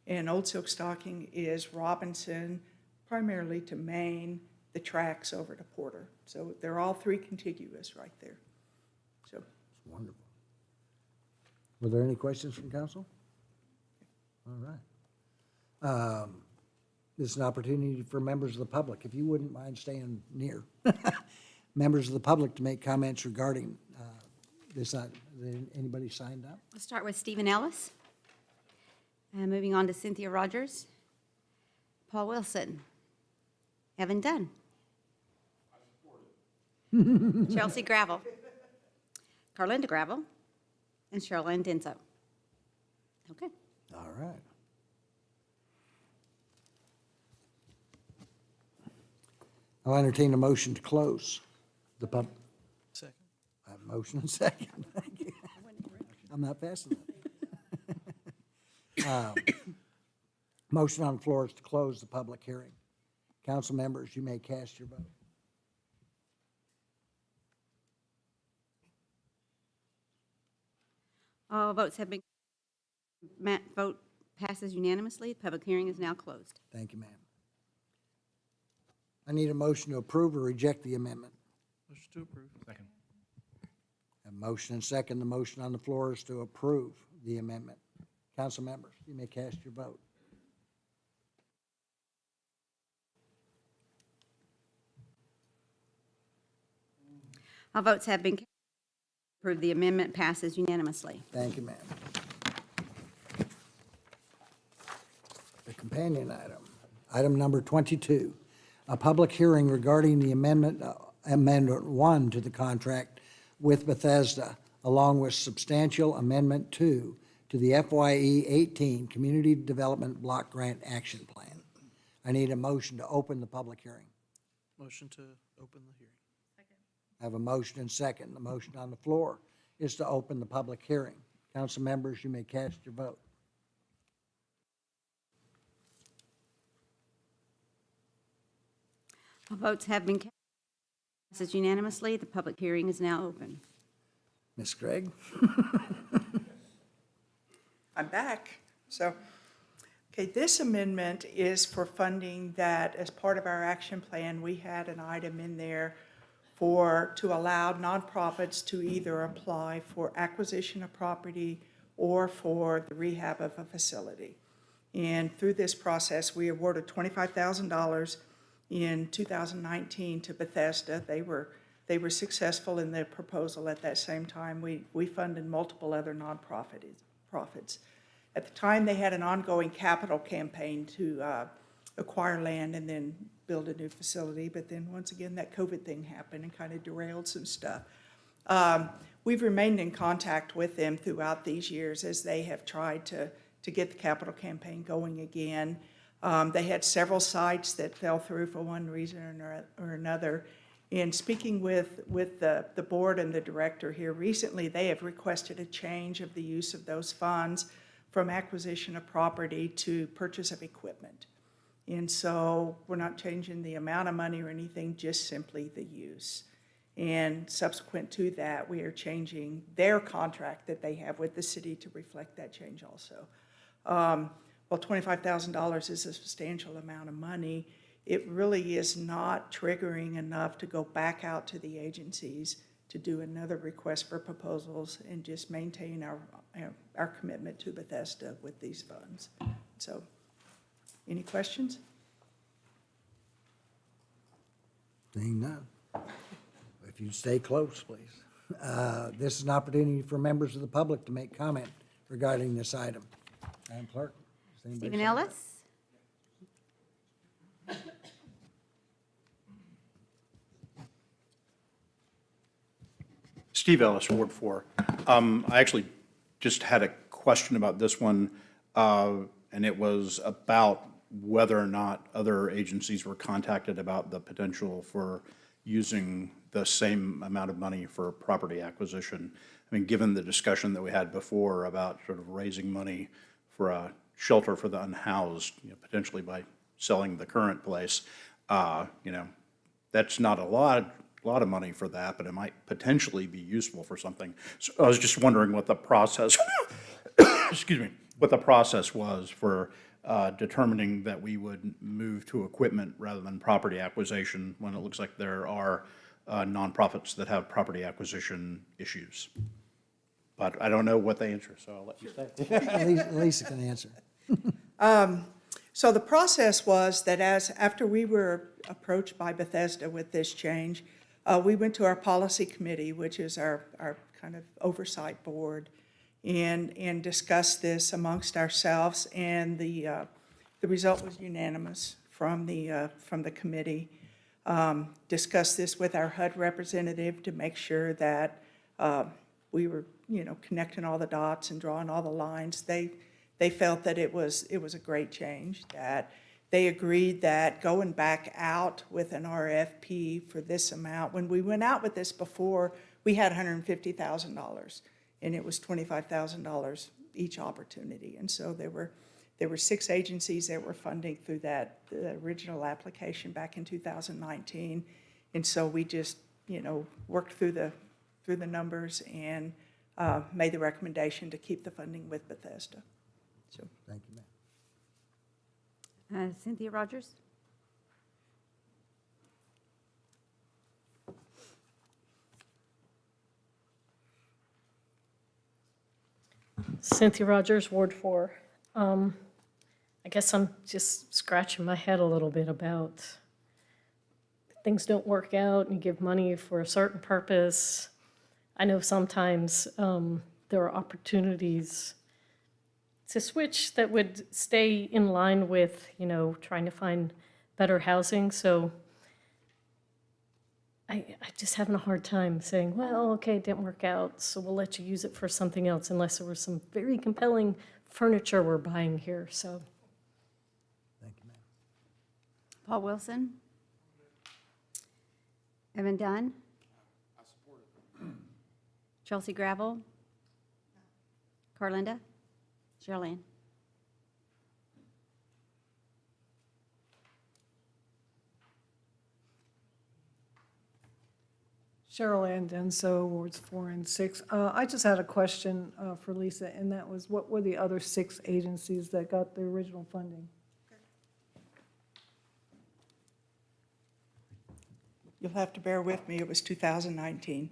And Old Silk Stocking is Robinson primarily to Maine, the tracks over to Porter. So they're all three contiguous right there. So, Wonderful. Were there any questions from council? All right. This is an opportunity for members of the public, if you wouldn't mind staying near. Members of the public to make comments regarding this. Anybody signed up? We'll start with Stephen Ellis. Moving on to Cynthia Rogers. Paul Wilson. Evan Dunn. Chelsea Gravel. Carlinda Gravel. And Cheryl Denso. Okay. All right. I'll entertain a motion to close the pub. Second. I have a motion and second. Thank you. I'm not fast enough. Motion on the floor is to close the public hearing. Council members, you may cast your vote. All votes have been, vote passes unanimously. The public hearing is now closed. Thank you, ma'am. I need a motion to approve or reject the amendment. Motion to approve. Second. A motion and second. The motion on the floor is to approve the amendment. Council members, you may cast your vote. All votes have been approved. The amendment passes unanimously. Thank you, ma'am. The companion item, item number 22, a public hearing regarding the amendment 1 to the contract with Bethesda, along with substantial amendment 2 to the FYE 18 Community Development Block Grant Action Plan. I need a motion to open the public hearing. Motion to open the hearing. I have a motion and second. The motion on the floor is to open the public hearing. Council members, you may cast your vote. All votes have been cast. Passes unanimously. The public hearing is now open. Ms. Gregg? I'm back. So, okay, this amendment is for funding that, as part of our action plan, we had an item in there to allow nonprofits to either apply for acquisition of property or for the rehab of a facility. And through this process, we awarded $25,000 in 2019 to Bethesda. They were successful in their proposal. At that same time, we funded multiple other nonprofits. At the time, they had an ongoing capital campaign to acquire land and then build a new facility, but then once again, that COVID thing happened and kind of derailed some stuff. We've remained in contact with them throughout these years as they have tried to get the capital campaign going again. They had several sites that fell through for one reason or another. In speaking with the board and the director here recently, they have requested a change of the use of those funds from acquisition of property to purchase of equipment. And so we're not changing the amount of money or anything, just simply the use. And subsequent to that, we are changing their contract that they have with the city to reflect that change also. Well, $25,000 is a substantial amount of money. It really is not triggering enough to go back out to the agencies to do another request for proposals and just maintain our commitment to Bethesda with these funds. So, any questions? Seeing none. If you stay close, please. This is an opportunity for members of the public to make comment regarding this item. Madam Clerk. does anybody Stephen sign up? Ellis? Steve Ellis, Ward 4. I actually just had a question about this one, and it was about whether or not other agencies were contacted about the potential for using the same amount of money for property acquisition. I mean, given the discussion that we had before about sort of raising money for a shelter for the unhoused, potentially by selling the current place, that's not a lot of money for that, but it might potentially be useful for something. So I was just wondering what the process, excuse me, what the process was for determining that we would move to equipment rather than property acquisition when it looks like there are nonprofits that have property acquisition issues. But I don't know what the answer is, so I'll let you say. Lisa can answer. So the process was that after we were approached by Bethesda with this change, we went to our policy committee, which is our kind of oversight board, and discussed this amongst ourselves, and the result was unanimous from the committee. Discussed this with our HUD representative to make sure that we were, connecting all the dots and drawing all the lines. They felt that it was a great change, that they agreed that going back out with an RFP for this amount, when we went out with this before, we had $150,000, and it was $25,000 each opportunity. And so there were 6 agencies that were funding through the original application back in 2019. And so we just, worked through the numbers and made the recommendation to keep the funding with Bethesda. So. Thank you, ma'am. Cynthia Rogers? Cynthia Rogers, Ward 4. I guess I'm just scratching my head a little bit about things don't work out and you give money for a certain purpose. I know sometimes there are opportunities to switch that would stay in line with, trying to find better housing. So I just having a hard time saying, well, okay, it didn't work out, so we'll let you use it for something else unless there was some very compelling furniture we're buying here, so. Thank you, ma'am. Paul Wilson? Evan Dunn? I support it. Chelsea Gravel? Carlinda? Cheryl Ann? Cheryl Ann Denso, Wards 4 and 6. I just had a question for Lisa, and that was, what were the other 6 agencies that got the original funding? You'll have to bear with me, it was 2019.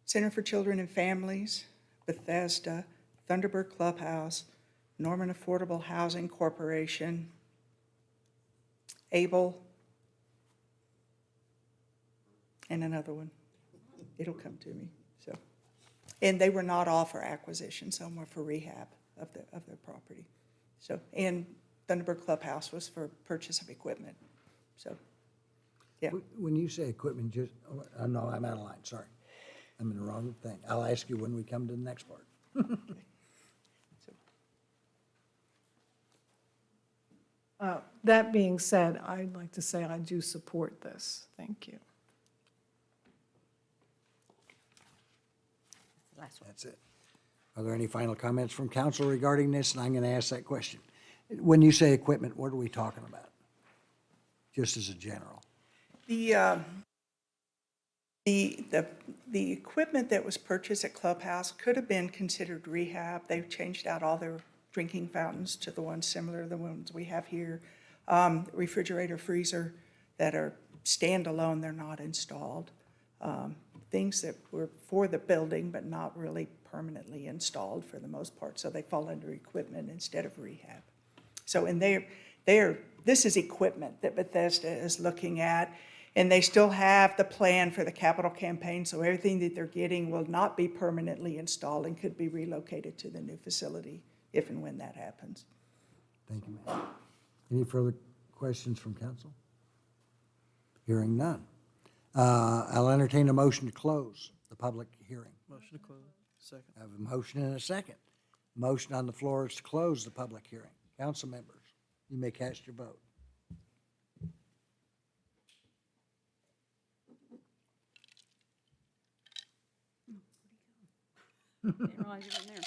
Center for Children and Families, Bethesda, Thunderbird Clubhouse, Norman Affordable Housing Corporation, ABLE, and another one. It'll come to me, so. And they were not all for acquisition, some were for rehab of their property. So, and Thunderbird Clubhouse was for purchase of equipment, so, yeah. When you say equipment, no, I'm out of line, sorry. I'm in the wrong thing. I'll ask you when we come to the next part. That being said, I'd like to say I do support this. Thank you. That's it. Are there any final comments from council regarding this? And I'm going to ask that question. When you say equipment, what are we talking about? Just as a general. The equipment that was purchased at Clubhouse could have been considered rehab. They've changed out all their drinking fountains to the ones similar to the ones we have here. Refrigerator, freezer that are standalone, they're not installed. Things that were for the building but not really permanently installed for the most part, so they fall under equipment instead of rehab. So, and this is equipment that Bethesda is looking at, and they still have the plan for the capital campaign, so everything that they're getting will not be permanently installed and could be relocated to the new facility if and when that happens. Thank you, ma'am. Any further questions from council? Hearing none. I'll entertain a motion to close the public hearing. Motion to close. Second. I have a motion and a second. Motion on the floor is to close the public hearing. Council members, you may cast your vote. Didn't realize you weren't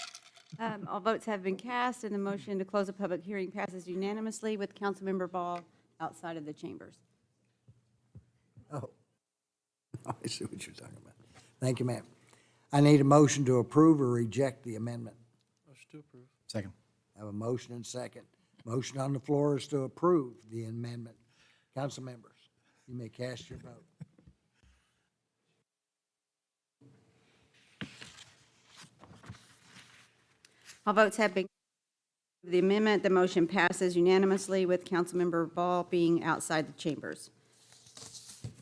there. All votes have been cast, and the motion to close the public hearing passes unanimously with Councilmember Ball outside of the chambers. Oh, I see what you're talking about. Thank you, ma'am. I need a motion to approve or reject the amendment. Motion to approve. Second. I have a motion and second. Motion on the floor is to approve the amendment. Council members, you may cast your vote. All votes have been, the amendment, the motion passes unanimously with Councilmember Ball being outside the chambers.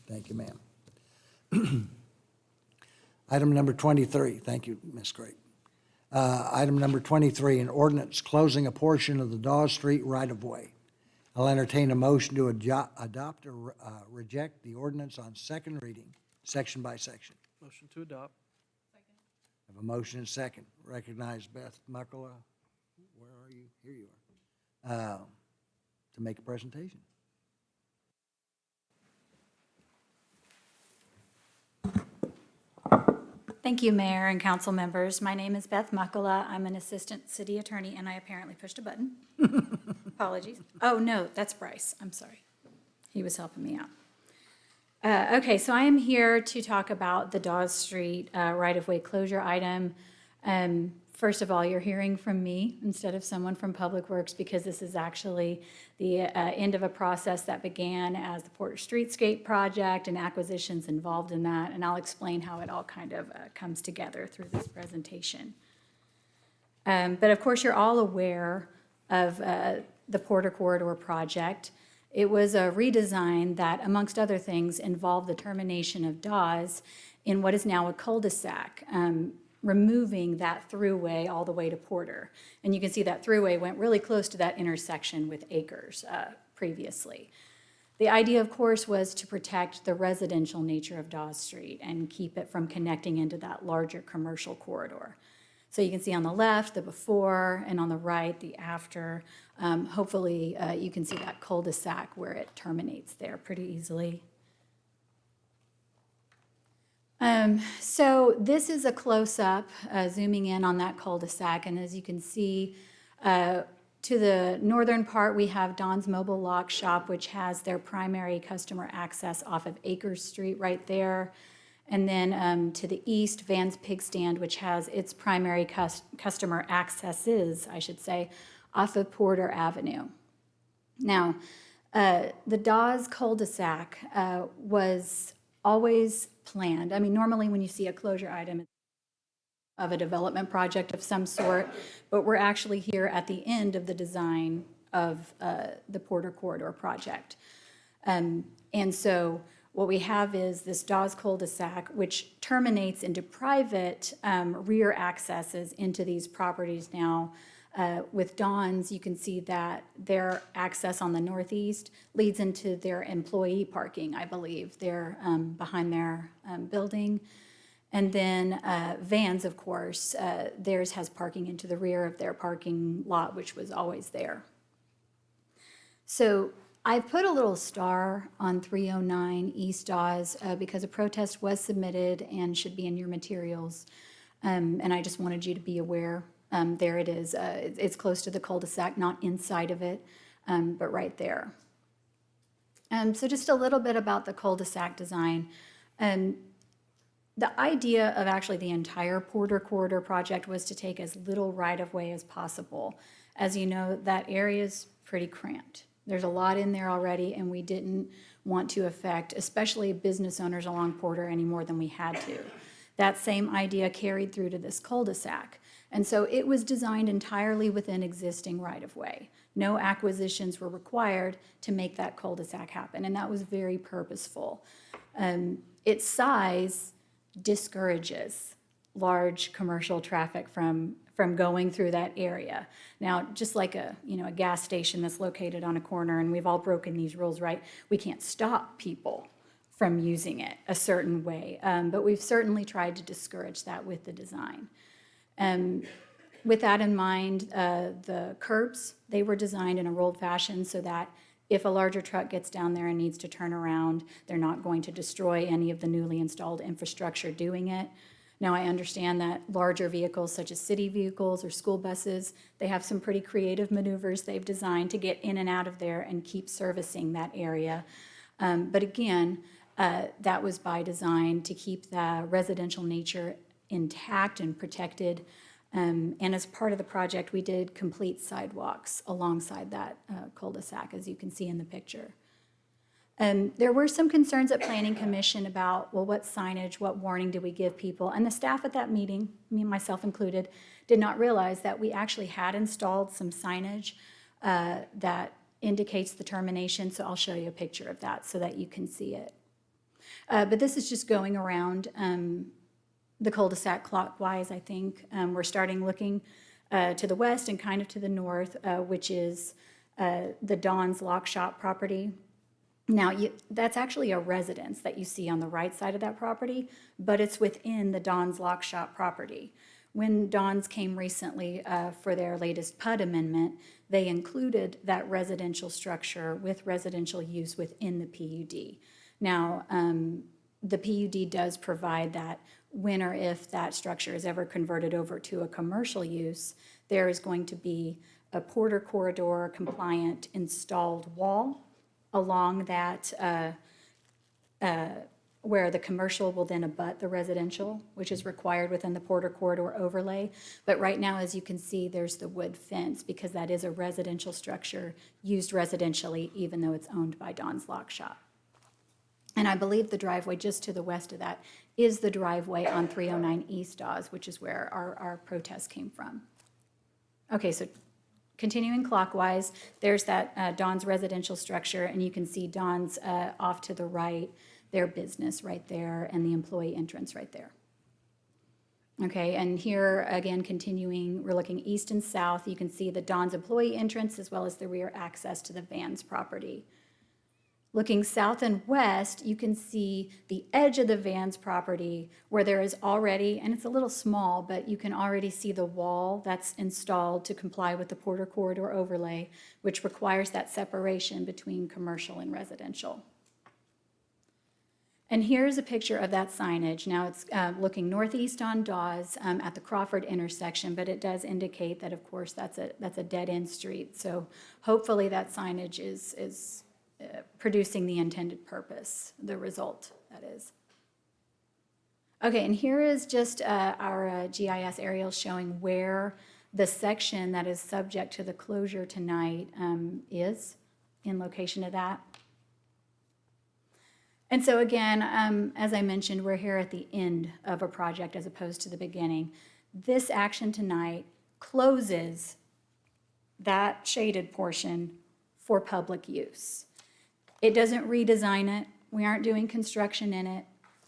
Thank you, ma'am. Item number 23, thank you, Ms. Great. Item number 23, an ordinance closing a portion of the Daws Street right-of-way. I'll entertain a motion to adopt or reject the ordinance on second reading, section by section. Motion to adopt. I have a motion and second. Recognize Beth Muckala. Where are you? Here you are. To make a presentation. Thank you, Mayor and council members. My name is Beth Muckala. I'm an assistant city attorney, and I apparently pushed a button. Apologies. Oh, no, that's Bryce. I'm sorry. He was helping me out. Okay, so I am here to talk about the Daws Street right-of-way closure item. First of all, you're hearing from me instead of someone from Public Works because this is actually the end of a process that began as the Porter Streetscape project and acquisitions involved in that, and I'll explain how it all kind of comes together through this presentation. But of course, you're all aware of the Porter Corridor project. It was a redesign that, amongst other things, involved the termination of Daws in what is now a cul-de-sac, removing that throughway all the way to Porter. And you can see that throughway went really close to that intersection with Acres previously. The idea, of course, was to protect the residential nature of Daws Street and keep it from connecting into that larger commercial corridor. So you can see on the left, the before, and on the right, the after. Hopefully, you can see that cul-de-sac where it terminates there pretty easily. So this is a close-up, zooming in on that cul-de-sac, and as you can see, to the northern part, we have Don's Mobile Lock Shop, which has their primary customer access off of Acres Street right there. And then to the east, Van's Pig Stand, which has its primary customer accesses, I should say, off of Porter Avenue. Now, the Daws cul-de-sac was always planned. I mean, normally when you see a closure item of a development project of some sort, but we're actually here at the end of the design of the Porter Corridor project. And so what we have is this Daws cul-de-sac, which terminates into private rear accesses into these properties now. With Don's, you can see that their access on the northeast leads into their employee parking, I believe. They're behind their building. And then Van's, of course, theirs has parking into the rear of their parking lot, which was always there. So I put a little star on 309 East Daws because a protest was submitted and should be in your materials. And I just wanted you to be aware. There it is. It's close to the cul-de-sac, not inside of it, but right there. So just a little bit about the cul-de-sac design. The idea of actually the entire Porter Corridor project was to take as little right-of-way as possible. As you know, that area is pretty cramped. There's a lot in there already, and we didn't want to affect, especially business owners along Porter, any more than we had to. That same idea carried through to this cul-de-sac. And so it was designed entirely within existing right-of-way. No acquisitions were required to make that cul-de-sac happen, and that was very purposeful. Its size discourages large commercial traffic from going through that area. Now, just like a gas station that's located on a corner, and we've all broken these rules, right? We can't stop people from using it a certain way, but we've certainly tried to discourage that with the design. With that in mind, the curbs, they were designed in a rolled fashion so that if a larger truck gets down there and needs to turn around, they're not going to destroy any of the newly installed infrastructure doing it. Now, I understand that larger vehicles such as city vehicles or school buses, they have some pretty creative maneuvers they've designed to get in and out of there and keep servicing that area. But again, that was by design to keep the residential nature intact and protected. And as part of the project, we did complete sidewalks alongside that cul-de-sac, as you can see in the picture. There were some concerns at Planning Commission about, well, what signage, what warning do we give people? And the staff at that meeting, me and myself included, did not realize that we actually had installed some signage that indicates the termination. So I'll show you a picture of that so that you can see it. But this is just going around the cul-de-sac clockwise, I think. We're starting looking to the west and kind of to the north, which is the Dawn's Lock Shop property. Now, that's actually a residence that you see on the right side of that property, but it's within the Dawn's Lock Shop property. When Dawn's came recently for their latest PUD amendment, they included that residential structure with residential use within the PUD. Now, the PUD does provide that when or if that structure is ever converted over to a commercial use, there is going to be a Porter Corridor compliant installed wall along that where the commercial will then abut the residential, which is required within the Porter Corridor overlay. But right now, as you can see, there's the wood fence because that is a residential structure used residentially, even though it's owned by Dawn's Lock Shop. And I believe the driveway just to the west of that is the driveway on 309 East Daws, which is where our protest came from. Okay, so continuing clockwise, there's that Dawn's residential structure, and you can see Dawn's off to the right, their business right there, and the employee entrance right there. Okay, and here again, continuing, we're looking east and south. You can see the Dawn's employee entrance as well as the rear access to the Vans property. Looking south and west, you can see the edge of the Vans property where there is already, and it's a little small, but you can already see the wall that's installed to comply with the Porter Corridor overlay, which requires that separation between commercial and residential. And here's a picture of that signage. Now it's looking northeast on Daws at the Crawford intersection, but it does indicate that, of course, that's a dead-end street. So hopefully that signage is producing the intended purpose, the result, that is. Okay, and here is just our GIS aerial showing where the section that is subject to the closure tonight is in location of that. And so again, as I mentioned, we're here at the end of a project as opposed to the beginning. This action tonight closes that shaded portion for public use. It doesn't redesign it. We aren't doing construction in it.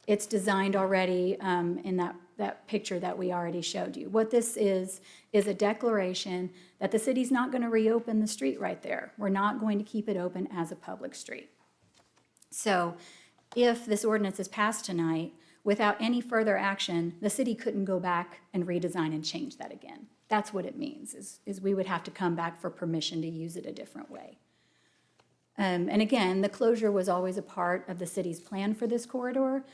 It's designed already in that picture that we already showed you. What this is a declaration that the city's not going to reopen the street right there. We're not going to keep it open as a public street. So if this ordinance is passed tonight, without any further action, the city couldn't go back and redesign and change that again. That's what it means, is we would have to come back for permission to use it a different way. And again, the closure was always a part of the city's plan for this corridor,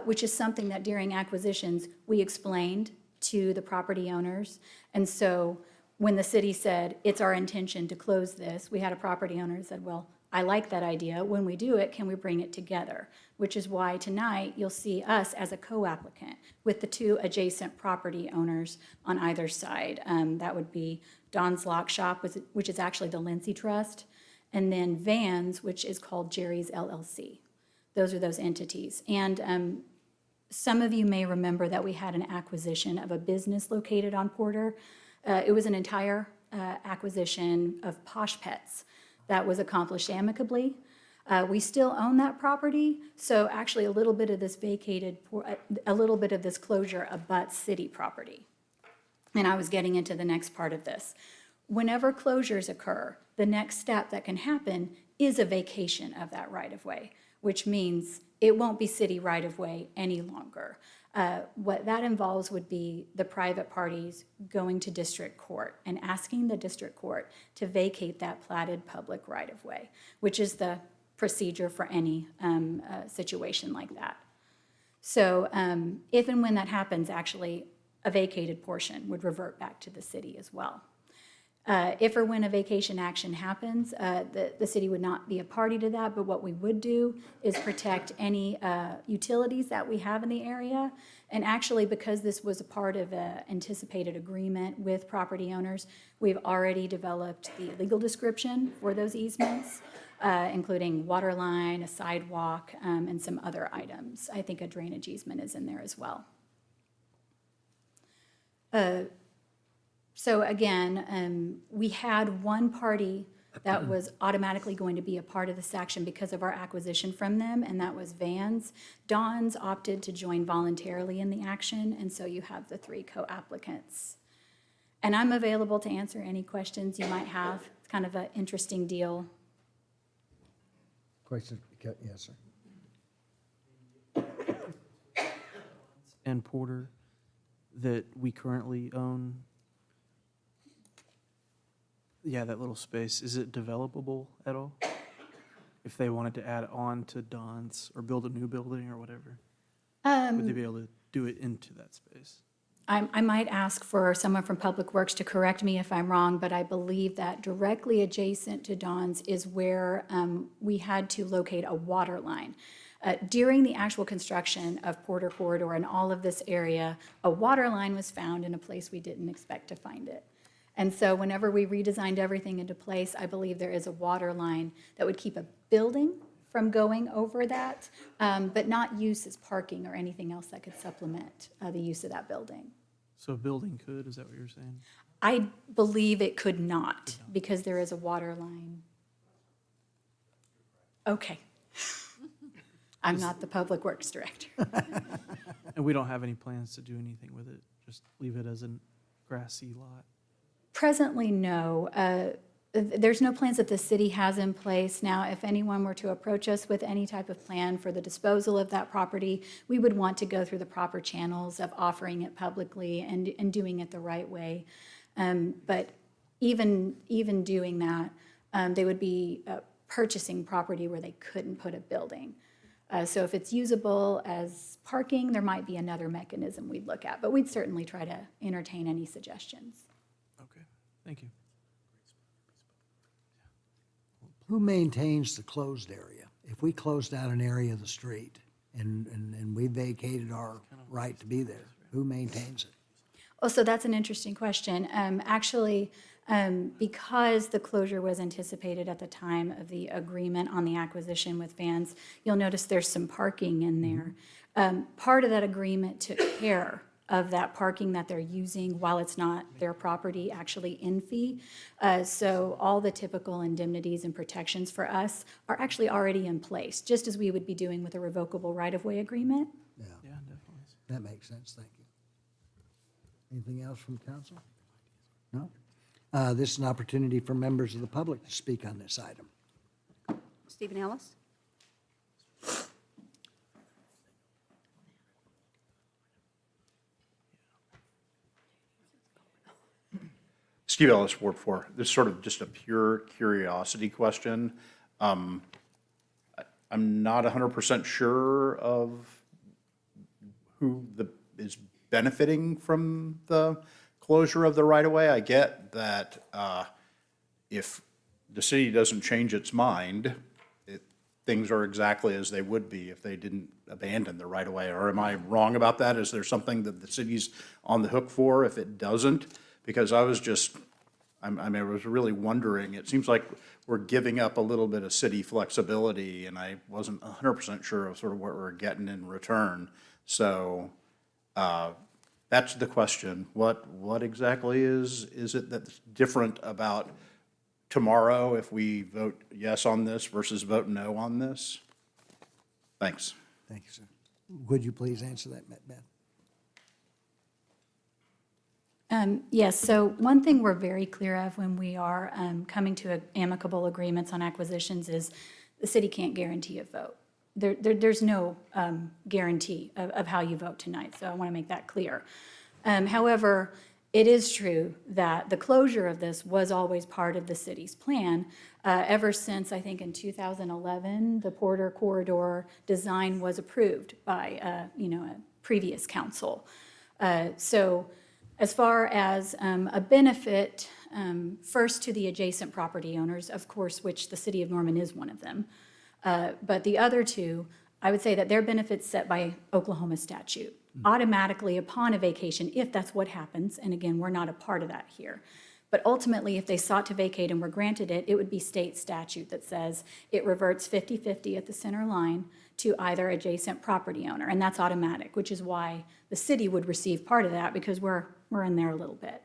which is something that during acquisitions, we explained to the property owners. And so when the city said, it's our intention to close this, we had a property owner that said, well, I like that idea. When we do it, can we bring it together? Which is why tonight you'll see us as a co-applicant with the two adjacent property owners on either side. That would be Dawn's Lock Shop, which is actually the Lindsay Trust, and then Vans, which is called Jerry's LLC. Those are those entities. And some of you may remember that we had an acquisition of a business located on Porter. It was an entire acquisition of Posh Pets that was accomplished amicably. We still own that property, so actually a little bit of this closure abuts city property. And I was getting into the next part of this. Whenever closures occur, the next step that can happen is a vacation of that right-of-way, which means it won't be city right-of-way any longer. What that involves would be the private parties going to district court and asking the district court to vacate that platted public right-of-way, which is the procedure for any situation like that. So if and when that happens, actually, a vacated portion would revert back to the city as well. If or when a vacation action happens, the city would not be a party to that, but what we would do is protect any utilities that we have in the area. And actually, because this was a part of an anticipated agreement with property owners, we've already developed the legal description for those easements, including water line, a sidewalk, and some other items. I think a drainage easement is in there as well. So again, we had one party that was automatically going to be a part of this action because of our acquisition from them, and that was Vans. Dawn's opted to join voluntarily in the action, and so you have the 3 co-applicants. And I'm available to answer any questions you might have. It's kind of an interesting deal. Question, yes, sir. And Porter that we currently own. Yeah, that little space, is it developable at all? If they wanted to add on to Don's or build a new building or whatever, would they be able to do it into that space? I might ask for someone from Public Works to correct me if I'm wrong, but I believe that directly adjacent to Dawn's is where we had to locate a water line. During the actual construction of Porter Corridor and all of this area, a water line was found in a place we didn't expect to find it. And so whenever we redesigned everything into place, I believe there is a water line that would keep a building from going over that, but not use as parking or anything else that could supplement the use of that building. So a building could, is that what you're saying? I believe it could not because there is a water line. Okay. I'm not the Public Works Director. And we don't have any plans to do anything with it, just leave it as a grassy lot? Presently, no. There's no plans that the city has in place. Now, if anyone were to approach us with any type of plan for the disposal of that property, we would want to go through the proper channels of offering it publicly and doing it the right way. But even doing that, they would be purchasing property where they couldn't put a building. So if it's usable as parking, there might be another mechanism we'd look at, but we'd certainly try to entertain any suggestions. Okay, thank you. Who maintains the closed area? If we closed out an area of the street and we vacated our right to be there, who maintains it? Oh, so that's an interesting question. Actually, because the closure was anticipated at the time of the agreement on the acquisition with Vans, you'll notice there's some parking in there. Part of that agreement took care of that parking that they're using while it's not their property actually in fee. So all the typical indemnities and protections for us are actually already in place, just as we would be doing with a revocable right-of-way agreement. Yeah, Yeah, definitely. that makes sense, thank you. Anything else from council? No? This is an opportunity for members of the public to speak on this item. Stephen Ellis? Steve Ellis, Ward 4. This is sort of just a pure curiosity question. I'm not 100% sure of who is benefiting from the closure of the right-of-way. I get that if the city doesn't change its mind, things are exactly as they would be if they didn't abandon the right-of-way. Or am I wrong about that? Is there something that the city's on the hook for if it doesn't? Because I was really wondering, it seems like we're giving up a little bit of city flexibility, and I wasn't 100% sure of sort of what we're getting in return. So that's the question. What exactly is it that's different about tomorrow if we vote yes on this versus vote no on this? Thanks. Thank you, sir. Would you please answer that, Beth? Yes, so one thing we're very clear of when we are coming to amicable agreements on acquisitions is the city can't guarantee a vote. There's no guarantee of how you vote tonight, so I want to make that clear. However, It is true that the closure of this was always part of the city's plan. Ever since, I think in 2011, the Porter Corridor design was approved by, a previous council. So as far as a benefit, first to the adjacent property owners, of course, which the city of Norman is one of them. But the other two, I would say that their benefits set by Oklahoma statute. Automatically upon a vacation, if that's what happens, and again, we're not a part of that here. But ultimately, if they sought to vacate and were granted it, it would be state statute that says it reverts 50-50 at the center line to either adjacent property owner, and that's automatic, which is why the city would receive part of that because we're in there a little bit.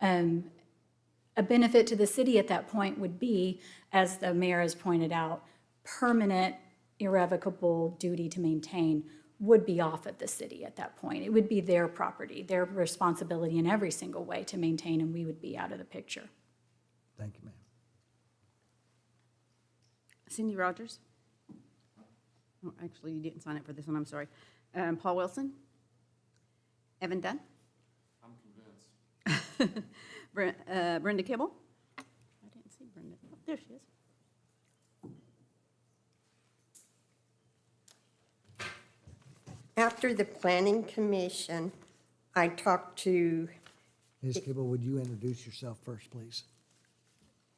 A benefit to the city at that point would be, as the mayor has pointed out, permanent, irrevocable duty to maintain would be off of the city at that point. It would be their property, their responsibility in every single way to maintain, and we would be out of the picture. Thank you, ma'am. Cindy Rogers? Oh, actually, you didn't sign up for this one, I'm sorry. Paul Wilson? Evan Dunn? I'm convinced. Brenda Kibble? I didn't see Brenda. Oh, there she is. After the planning commission, I talked to, Ms. Kibble, would you introduce yourself first, please?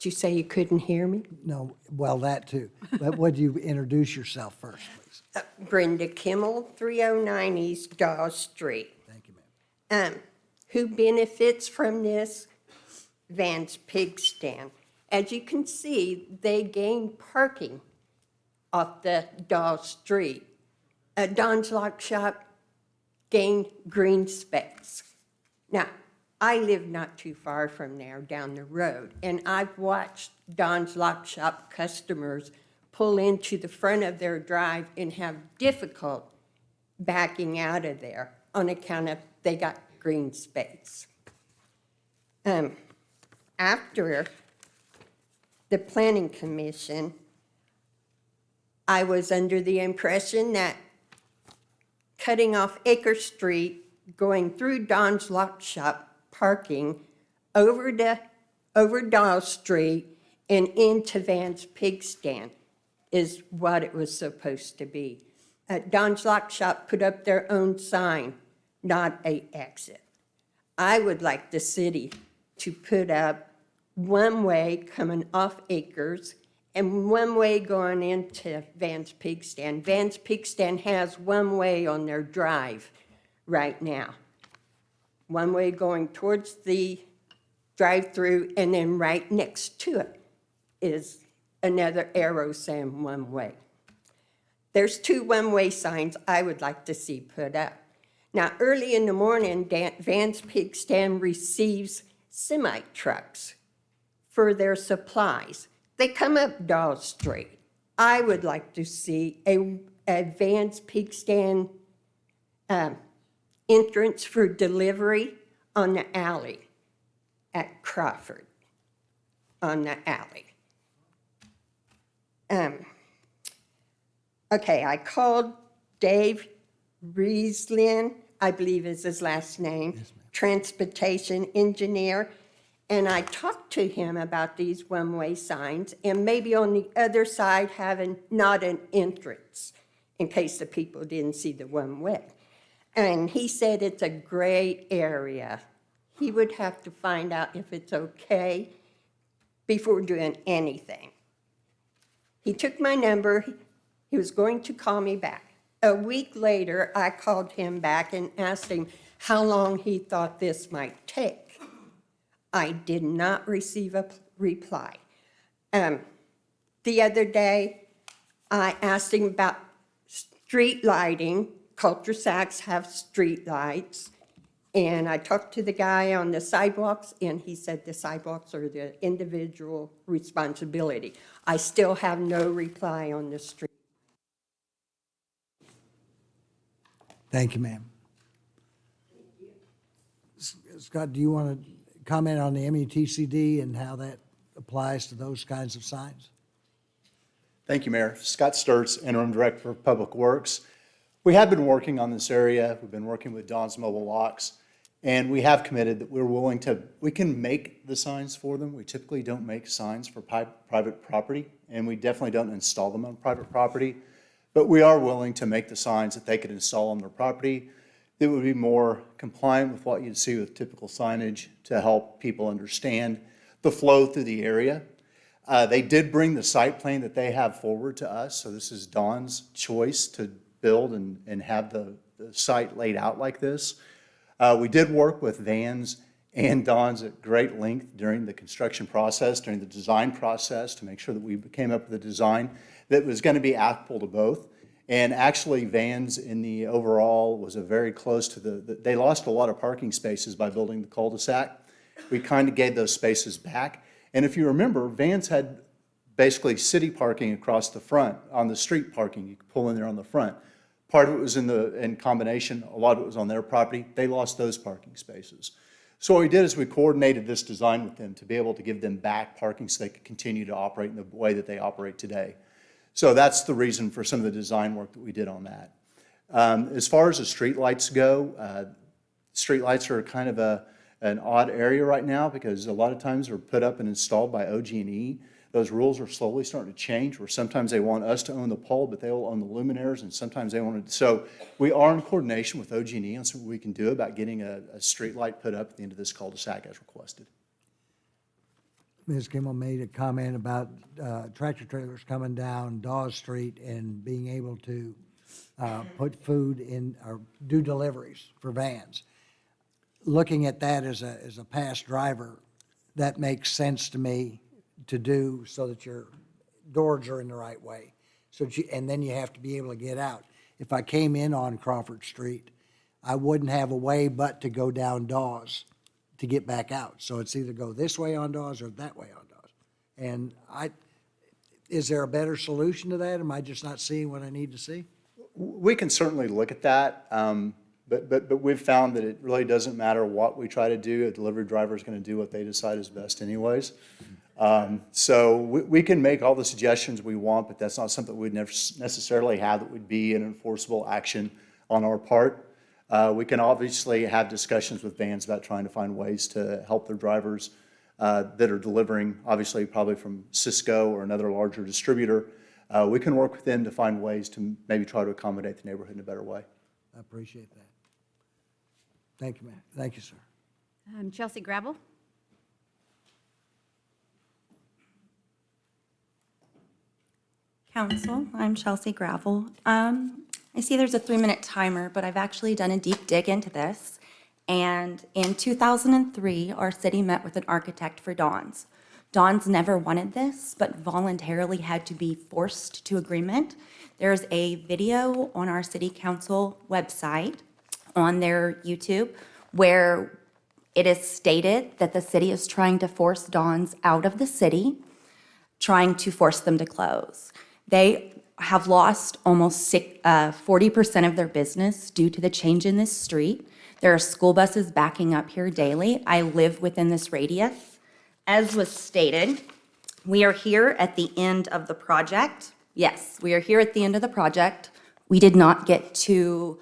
did you say you couldn't hear me? No, well, that too. But would you introduce yourself first, please? Brenda Kimmel, 309 East Daws Street. Thank you, ma'am. Who benefits from this? Van's Pig Stand. As you can see, they gain parking off the Daws Street. Don's Lock Shop gained green space. Now, I live not too far from there down the road, and I've watched Don's Lock Shop customers pull into the front of their drive and have difficult backing out of there on account of they got green space. After the planning commission, I was under the impression that cutting off Acre Street, going through Don's Lock Shop, parking over Daws Street and into Van's Pig Stand is what it was supposed to be. Don's Lock Shop put up their own sign, not an exit. I would like the city to put up one way coming off Acres and one way going into Van's Pig Stand. Van's Pig Stand has one way on their drive right now. One way going towards the drive-through, and then right next to it is another arrow saying one way. There's two one-way signs I would like to see put up. Now, early in the morning, Van's Pig Stand receives semi-trucks for their supplies. They come up Daws Street. I would like to see a Van's Pig Stand entrance for delivery on the alley at Crawford, on the alley. Okay, I called Dave Rieslin, I believe is his last name, transportation engineer, and I talked to him about these one-way signs and maybe on the other side having not an entrance in case the people didn't see the one-way. And he said it's a gray area. He would have to find out if it's okay before doing anything. He took my number. He was going to call me back. A week later, I called him back and asked him how long he thought this might take. I did not receive a reply. The other day, I asked him about street lighting. Cul-de-sacs have street lights. And I talked to the guy on the sidewalks, and he said the sidewalks are the individual responsibility. I still have no reply on the street. Thank you, ma'am. Scott, do you want to comment on the METCD and how that applies to those kinds of signs? Thank you, Mayor. Scott Sturts, Interim Director of Public Works. We have been working on this area. We've been working with Dawn's Mobile Locks. And we have committed that we're willing to, we can make the signs for them. We typically don't make signs for private property, and we definitely don't install them on private property. But we are willing to make the signs that they could install on their property that would be more compliant with what you'd see with typical signage to help people understand the flow through the area. They did bring the site plan that they have forward to us, so this is Dawn's choice to build and have the site laid out like this. We did work with Vans and Dawn's at great length during the construction process, during the design process, to make sure that we came up with a design that was going to be applicable to both. And actually, Vans in the overall was a very close to they lost a lot of parking spaces by building the cul-de-sac. We kind of gave those spaces back. And if you remember, Vans had basically city parking across the front, on the street parking. You could pull in there on the front. Part of it was in combination, a lot of it was on their property. They lost those parking spaces. So what we did is we coordinated this design with them to be able to give them back parking so they could continue to operate in the way that they operate today. So that's the reason for some of the design work that we did on that. As far as the streetlights go, streetlights are kind of an odd area right now because a lot of times they're put up and installed by OG&E. Those rules are slowly starting to change where sometimes they want us to own the pole, but they'll own the luminaires, and sometimes they want to. So we are in coordination with OG&E on something we can do about getting a street light put up at the end of this cul-de-sac as requested. Ms. Kimmel made a comment about tractor trailers coming down Daws Street and being able to put food in or do deliveries for vans. Looking at that as a past driver, that makes sense to me to do so that your doors are in the right way. So and then you have to be able to get out. If I came in on Crawford Street, I wouldn't have a way but to go down Daws to get back out. So it's either go this way on Daws or that way on Daws. And is there a better solution to that? Am I just not seeing what I need to see? We can certainly look at that, but we've found that it really doesn't matter what we try to do. A delivery driver is going to do what they decide is best anyways. So we can make all the suggestions we want, but that's not something we'd never necessarily have that would be an enforceable action on our part. We can obviously have discussions with vans about trying to find ways to help their drivers that are delivering, obviously probably from Cisco or another larger distributor. We can work with them to find ways to maybe try to accommodate the neighborhood in a better way. I appreciate that. Thank you, ma'am. Thank you, sir. Chelsea Gravel? Council, I'm Chelsea Gravel. I see there's a 3-minute timer, but I've actually done a deep dig into this. And in 2003, our city met with an architect for Dawn's. Dawn's never wanted this, but voluntarily had to be forced to agreement. There's a video on our city council website, on their YouTube, where it is stated that the city is trying to force Dawn's out of the city, trying to force them to close. They have lost almost 40% of their business due to the change in this street. There are school buses backing up here daily. I live within this radius. As was stated, we are here at the end of the project. Yes, we are here at the end of the project. We did not get to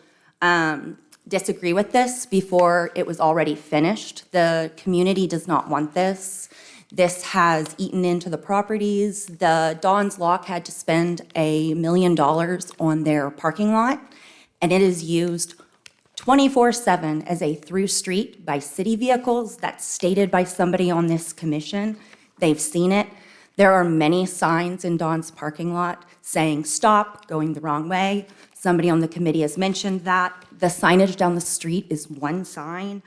disagree with this before it was already finished. The community does not want this. This has eaten into the properties. The Dawn's Lock had to spend $1 million on their parking lot, and it is used 24/7 as a through street by city vehicles. That's stated by somebody on this commission. They've seen it. There are many signs in Dawn's parking lot saying stop, going the wrong way. Somebody on the committee has mentioned that. The signage down the street is one sign.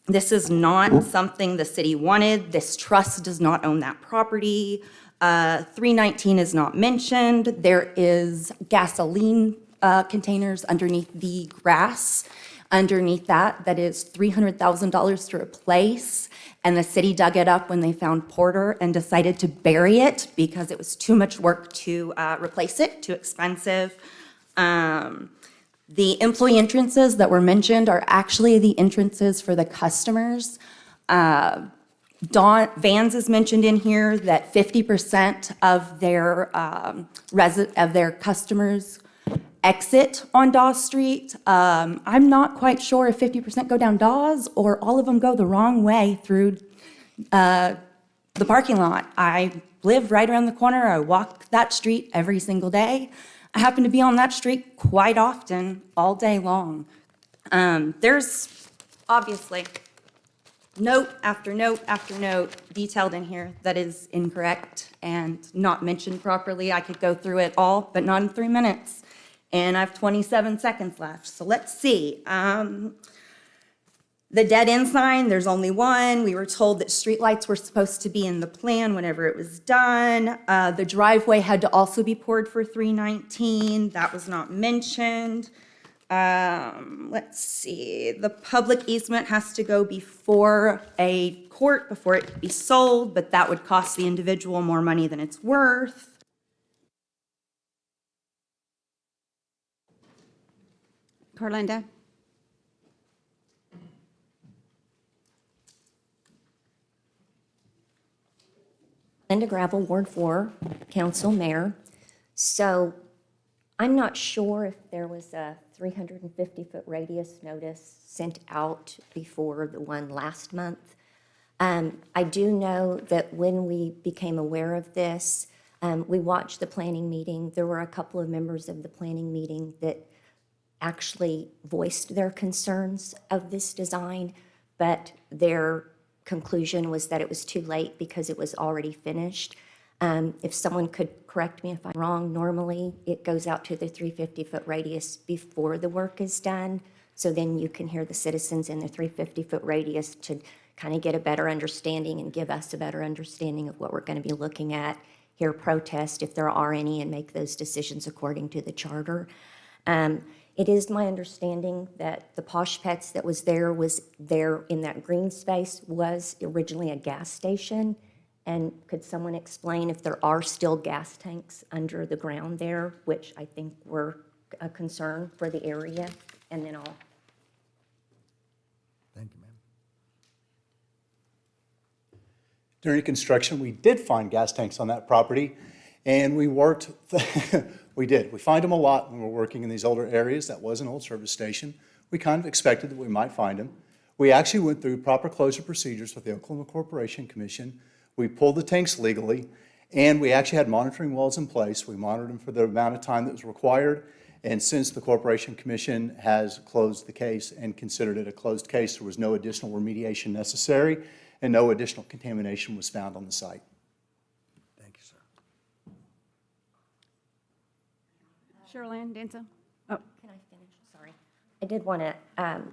This is not something the city wanted. This trust does not own that property. 319 is not mentioned. There is gasoline containers underneath the grass. Underneath that is $300,000 to replace. And the city dug it up when they found Porter and decided to bury it because it was too much work to replace it, too expensive. The employee entrances that were mentioned are actually the entrances for the customers. Vans is mentioned in here that 50% of their customers exit on Daws Street. I'm not quite sure if 50% go down Daws or all of them go the wrong way through the parking lot. I live right around the corner. I walk that street every single day. I happen to be on that street quite often, all day long. There's obviously note after note after note detailed in here that is incorrect and not mentioned properly. I could go through it all, but not in 3 minutes. And I have 27 seconds left. So let's see. The dead end sign, there's only one. We were told that streetlights were supposed to be in the plan whenever it was done. The driveway had to also be poured for 319. That was not mentioned. Let's see. The public easement has to go before a court before it can be sold, but that would cost the individual more money than it's worth. Carlinda? Linda Gravel, Ward 4, Council Mayor. So I'm not sure if there was a 350-foot radius notice sent out before the one last month. I do know that when we became aware of this, we watched the planning meeting. There were a couple of members of the planning meeting that actually voiced their concerns of this design, but their conclusion was that it was too late because it was already finished. If someone could correct me if I'm wrong, normally it goes out to the 350-foot radius before the work is done. So then you can hear the citizens in the 350-foot radius to kind of get a better understanding and give us a better understanding of what we're going to be looking at, hear protest if there are any, and make those decisions according to the charter. It is my understanding that the Posh Pets that was there in that green space was originally a gas station. And could someone explain if there are still gas tanks under the ground there, which I think were a concern for the area? And then I'll. Thank you, ma'am. During construction, we did find gas tanks on that property, and we worked, we did. We find them a lot when we're working in these older areas. That was an old service station. We kind of expected that we might find them. We actually went through proper closure procedures with the Oklahoma Corporation Commission. We pulled the tanks legally, and we actually had monitoring wells in place. We monitored them for the amount of time that was required, and since the Corporation Commission has closed the case and considered it a closed case, there was no additional remediation necessary, and no additional contamination was found on the site. Thank you, sir. Cheryl-Ann Danso? Can I finish? Sorry. I did want to,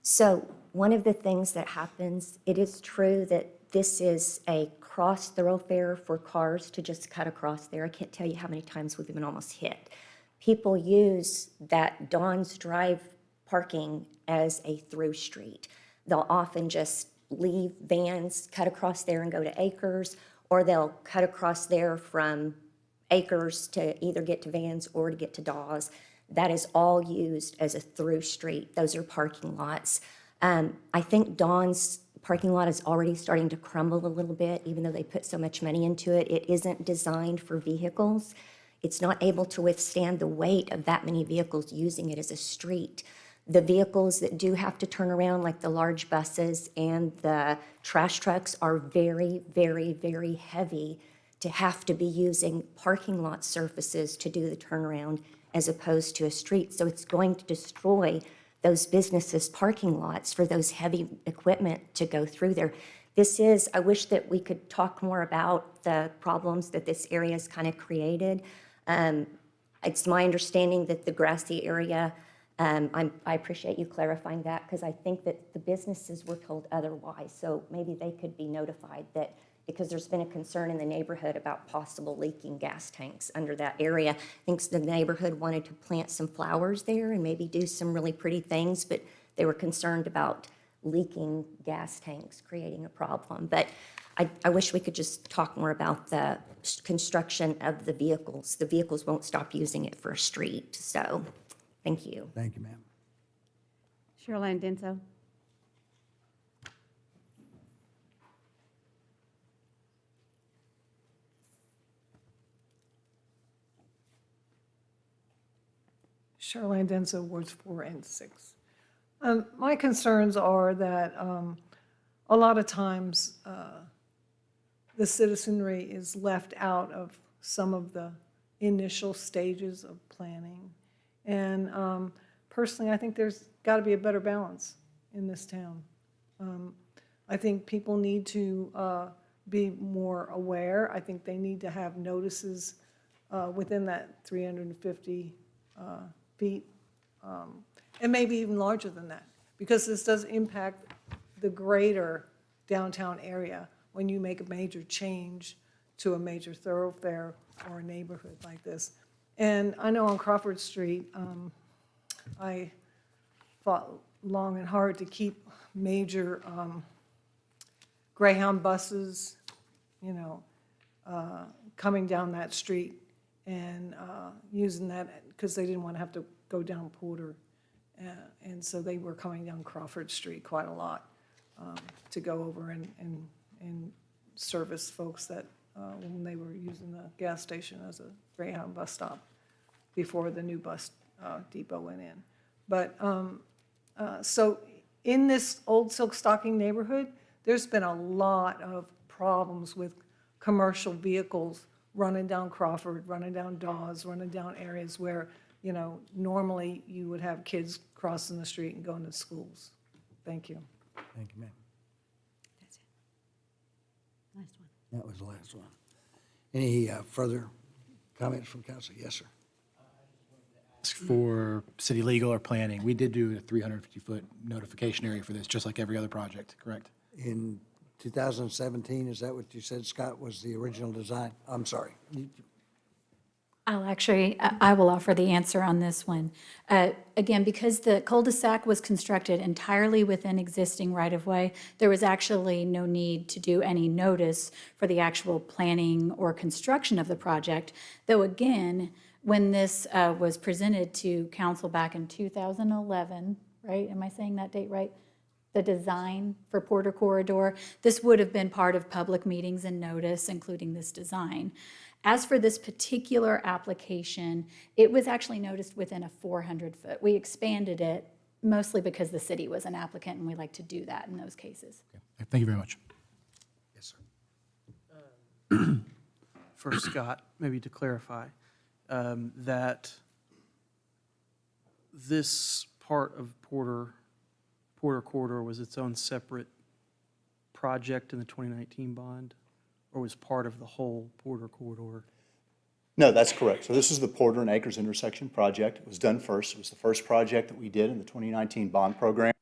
so one of the things that happens, it is true that this is a cross thoroughfare for cars to just cut across there. I can't tell you how many times we've been almost hit. People use that Dawn's Drive parking as a through street. They'll often just leave vans, cut across there and go to Acres, or they'll cut across there from Acres to either get to Vans or to get to Daws. That is all used as a through street. Those are parking lots. I think Dawn's parking lot is already starting to crumble a little bit, even though they put so much money into it. It isn't designed for vehicles. It's not able to withstand the weight of that many vehicles using it as a street. The vehicles that do have to turn around, like the large buses and the trash trucks, are very, very, very heavy to have to be using parking lot surfaces to do the turnaround as opposed to a street. So it's going to destroy those businesses' parking lots for those heavy equipment to go through there. I wish that we could talk more about the problems that this area has kind of created. It's my understanding that the grassy area, I appreciate you clarifying that, because I think that the businesses were told otherwise. So maybe they could be notified that, because there's been a concern in the neighborhood about possible leaking gas tanks under that area. I think the neighborhood wanted to plant some flowers there and maybe do some really pretty things, but they were concerned about leaking gas tanks creating a problem. But I wish we could just talk more about the construction of the vehicles. The vehicles won't stop using it for a street. So thank you. Thank you, ma'am. Cheryl-Ann Danso? Charlene Denso, Wards 4 and 6. My concerns are that a lot of times the citizenry is left out of some of the initial stages of planning. And personally, I think there's got to be a better balance in this town. I think people need to be more aware. I think they need to have notices within that 350 feet, and maybe even larger than that, because this does impact the greater downtown area when you make a major change to a major thoroughfare or a neighborhood like this. And I know on Crawford Street, I fought long and hard to keep major Greyhound buses, you know, coming down that street and using that because they didn't want to have to go down Porter. And so they were coming down Crawford Street quite a lot to go over and service folks that when they were using the gas station as a Greyhound bus stop before the new bus depot went in. But so in this old Silk Stocking neighborhood, there's been a lot of problems with commercial vehicles running down Crawford, running down Daws, running down areas where, you know, normally you would have kids crossing the street and going to schools. Thank you. Thank you, ma'am. That's it. Last one. That was the last one. Any further comments from council? Yes, sir. Ask for city legal or planning. We did do a 350-foot notification area for this, just like every other project, correct? In 2017, is that what you said, Scott, was the original design? I'm sorry. I will offer the answer on this one. Again, because the cul-de-sac was constructed entirely within existing right-of-way, there was actually no need to do any notice for the actual planning or construction of the project, though again, when this was presented to council back in 2011, right? Am I saying that date right? The design for Porter Corridor, this would have been part of public meetings and notice, including this design. As for this particular application, it was actually noticed within a 400-foot. We expanded it mostly because the city was an applicant, and we like to do that in those cases. Okay. Thank you very much. Yes, sir. For Scott, maybe to clarify, that this part of Porter Corridor was its own separate project in the 2019 bond, or was part of the whole Porter Corridor? No, that's correct. So this is the Porter and Acres intersection project. It was done first. It was the first project that we did in the 2019 bond program.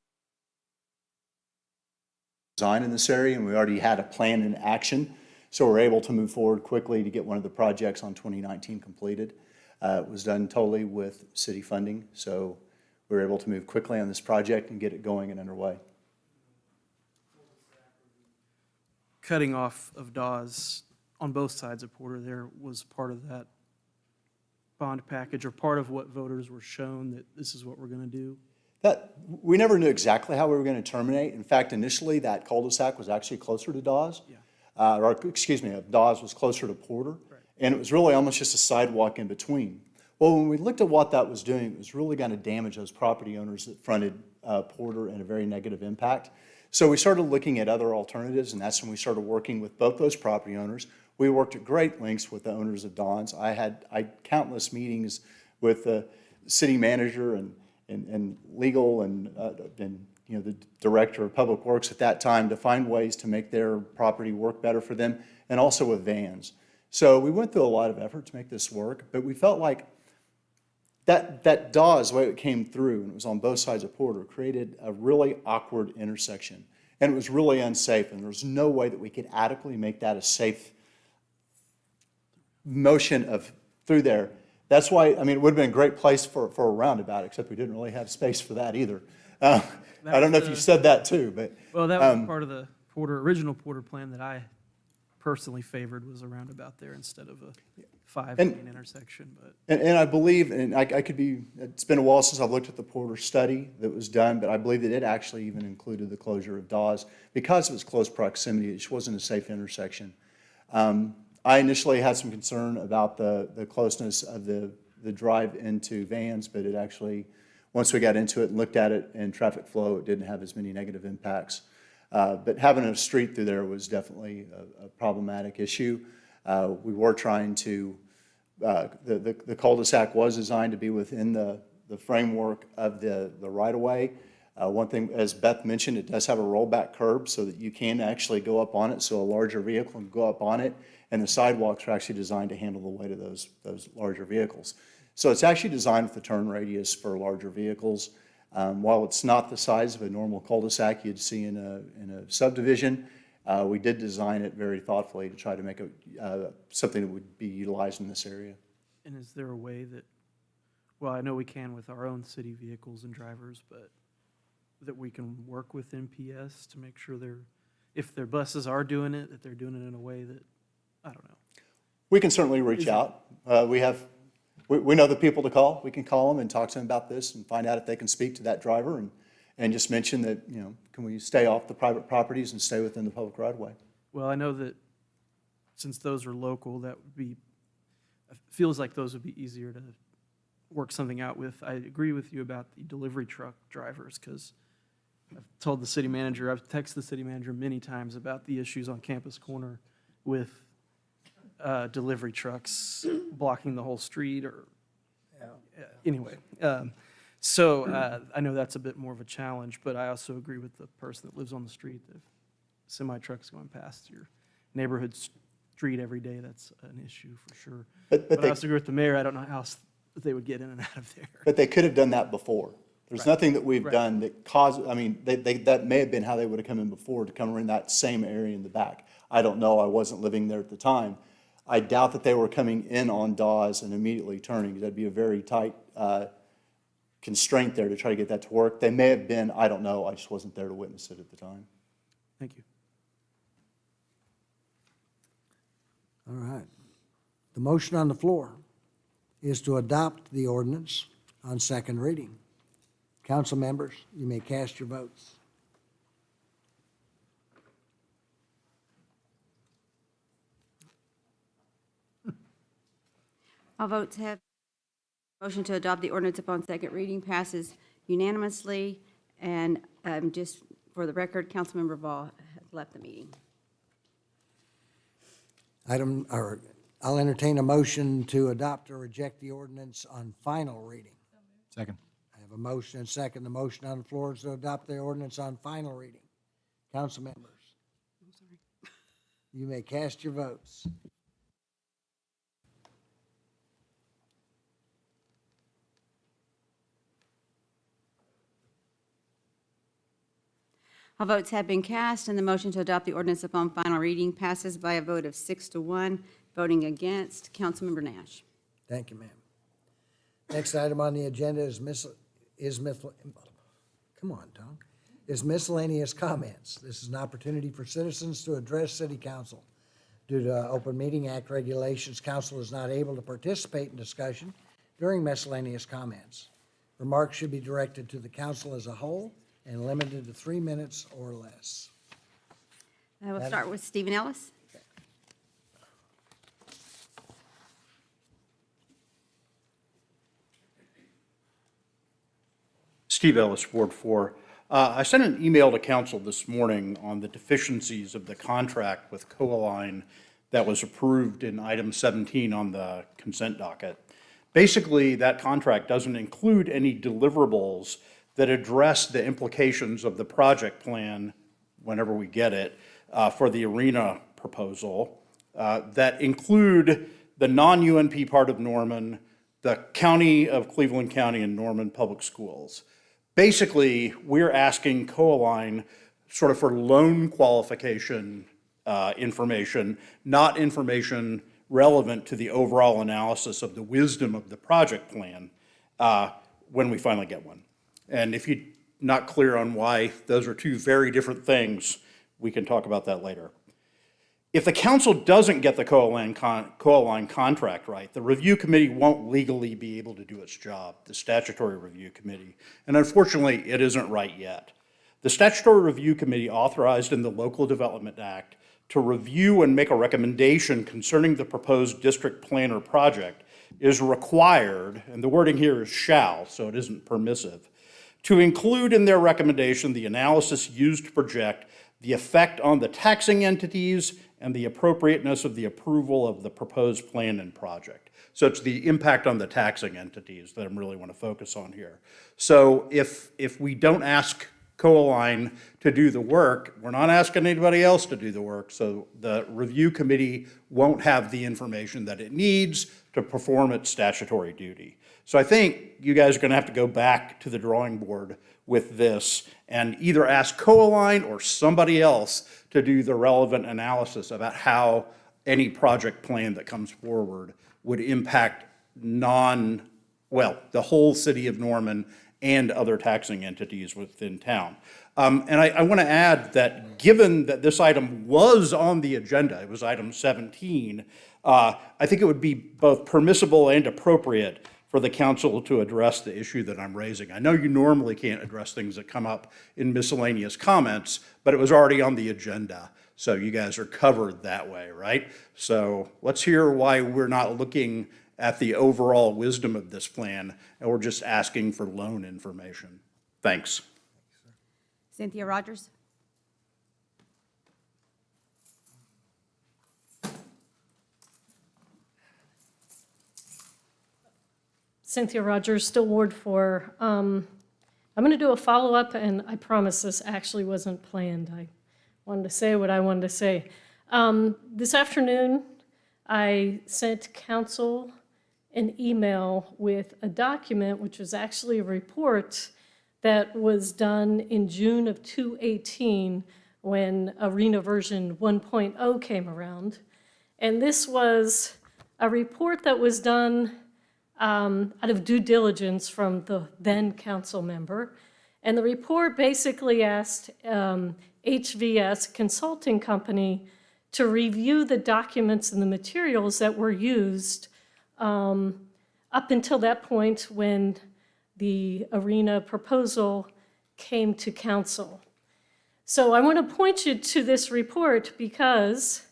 Design in this area, and we already had a plan in action. So we're able to move forward quickly to get one of the projects on 2019 completed. It was done totally with city funding. So we were able to move quickly on this project and get it going and underway. Cutting off of Daws on both sides of Porter there was part of that bond package, or part of what voters were shown that this is what we're going to do? We never knew exactly how we were going to terminate. In fact, initially that cul-de-sac was actually closer to Daws. Daws was closer to Porter. Right. And it was really almost just a sidewalk in between. Well, when we looked at what that was doing, it was really going to damage those property owners that fronted Porter in a very negative impact. So we started looking at other alternatives, and that's when we started working with both those property owners. We worked at great lengths with the owners of Daws. I had countless meetings with the city manager and legal and you know, the director of public works at that time to find ways to make their property work better for them, and also with vans. So we went through a lot of effort to make this work, but we felt like that Daws, the way it came through, and it was on both sides of Porter, created a really awkward intersection. And it was really unsafe, and there was no way that we could adequately make that a safe motion of through there. That's why, I mean, it would have been a great place for a roundabout, except we didn't really have space for that either. I don't know if you said that too, but. Well, that was part of the original Porter plan that I personally favored, was a roundabout there instead of a 5-lane intersection. But And I believe, and I could be, it's been a while since I've looked at the Porter study that was done, but I believe that it actually even included the closure of Daws because of its close proximity. It just wasn't a safe intersection. I initially had some concern about the closeness of the the drive into Vans, but it actually, once we got into it and looked at it and traffic flow, it didn't have as many negative impacts. But having a street through there was definitely a problematic issue. We were trying to, the cul-de-sac was designed to be within the framework of the right-of-way. One thing, as Beth mentioned, it does have a rollback curb so that you can actually go up on it, so a larger vehicle can go up on it, and the sidewalks are actually designed to handle the weight of those larger vehicles. So it's actually designed with a turn radius for larger vehicles. While it's not the size of a normal cul-de-sac you'd see in a subdivision, we did design it very thoughtfully to try to make it something that would be utilized in this area. And is there a way that, well, I know we can with our own city vehicles and drivers, but that we can work with NPS to make sure if their buses are doing it, that they're doing it in a way that, I don't know. We can certainly reach out. We know the people to call. We can call them and talk to them about this and find out if they can speak to that driver and just mention that, you know, can we stay off the private properties and stay within the public right-of-way? Well, I know that since those are local, that would be, it feels like those would be easier to work something out with. I agree with you about the delivery truck drivers, because I've told the city manager, I've texted the city manager many times about the issues on Campus Corner with delivery trucks blocking the whole street or, anyway. So I know that's a bit more of a challenge, but I also agree with the person that lives on the street. If semi-trucks going past your neighborhood street every day, that's an issue for sure. But I also agree with the mayor, I don't know how else they would get in and out of there. But they could have done that before. There's Right. nothing that we've Right. done that caused, I mean, that may have been how they would have come in before, to come in that same area in the back. I don't know, I wasn't living there at the time. I doubt that they were coming in on Daws and immediately turning. That'd be a very tight constraint there to try to get that to work. They may have been, I don't know, I just wasn't there to witness it at the time. Thank you. All right. The motion on the floor is to adopt the ordinance on second reading. Council members, you may cast your votes. All votes have, motion to adopt the ordinance upon second reading passes unanimously. And just for the record, Councilmember Ball has left the meeting. I'll entertain a motion to adopt or reject the ordinance on final reading. Second. I have a motion and second. The motion on the floor is to adopt the ordinance on final reading. Council members, you may cast your votes. All votes have been cast, and the motion to adopt the ordinance upon final reading passes by a vote of 6-1. Voting against, Councilmember Nash. Thank you, ma'am. Next item on the agenda is miscellaneous comments. This is an opportunity for citizens to address City Council. Due to Open Meeting Act regulations, council is not able to participate in discussion during miscellaneous comments. Remarks should be directed to the council as a whole and limited to 3 minutes or less. We'll start with Stephen Ellis. Steve Ellis, Ward 4. I sent an email to council this morning on the deficiencies of the contract with Coalign that was approved in item 17 on the consent docket. Basically, that contract doesn't include any deliverables that address the implications of the project plan, whenever we get it, for the arena proposal, that include the non-UNP part of Norman, the county of Cleveland County and Norman Public Schools. Basically, we're asking Coalign sort of for loan qualification information, not information relevant to the overall analysis of the wisdom of the project plan when we finally get one. And if you're not clear on why those are two very different things, we can talk about that later. If the council doesn't get the Coalign contract right, the review committee won't legally be able to do its job, the statutory review committee. And unfortunately, it isn't right yet. The statutory review committee authorized in the Local Development Act to review and make a recommendation concerning the proposed district plan or project is required, and the wording here is shall, so it isn't permissive, to include in their recommendation the analysis used to project the effect on the taxing entities and the appropriateness of the approval of the proposed plan and project. So it's the impact on the taxing entities that I really want to focus on here. So if we don't ask Coalign to do the work, we're not asking anybody else to do the work, so the review committee won't have the information that it needs to perform its statutory duty. So I think you guys are going to have to go back to the drawing board with this and either ask Coalign or somebody else to do the relevant analysis about how any project plan that comes forward would impact the whole city of Norman and other taxing entities within town. And I want to add that given that this item was on the agenda, it was item 17, I think it would be both permissible and appropriate for the council to address the issue that I'm raising. I know you normally can't address things that come up in miscellaneous comments, but it was already on the agenda. So you guys are covered that way, right? So let's hear why we're not looking at the overall wisdom of this plan, and we're just asking for loan information. Thanks. Cynthia Rogers? Cynthia Rogers, still Ward 4. I'm going to do a follow-up, and I promise this actually wasn't planned. I wanted to say what I wanted to say. This afternoon, I sent council an email with a document, which was actually a report that was done in June of 2018 when Arena version 1.0 came around. And this was a report that was done out of due diligence from the then council member. And the report basically asked HVS Consulting Company to review the documents and the materials that were used up until that point when the Arena proposal came to council. So I want to point you to this report because,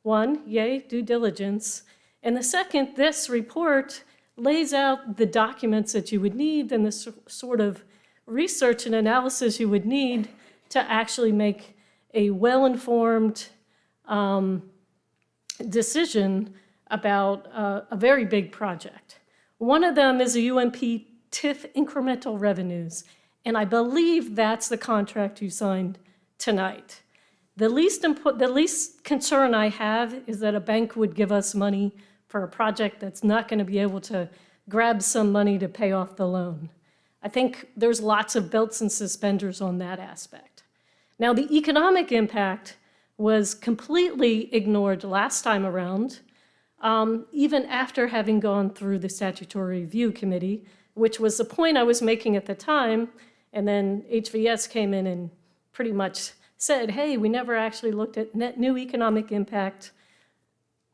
one, yay, due diligence, and the second, this report lays out the documents that you would need and the sort of research and analysis you would need to actually make a well-informed decision about a very big project. One of them is a UMP TIF incremental revenues, and I believe that's the contract you signed tonight. The least concern I have is that a bank would give us money for a project that's not going to be able to grab some money to pay off the loan. I think there's lots of belts and suspenders on that aspect. Now, the economic impact was completely ignored last time around, even after having gone through the statutory review committee, which was the point I was making at the time, and then HVS came in and pretty much said, hey, we never actually looked at net new economic impact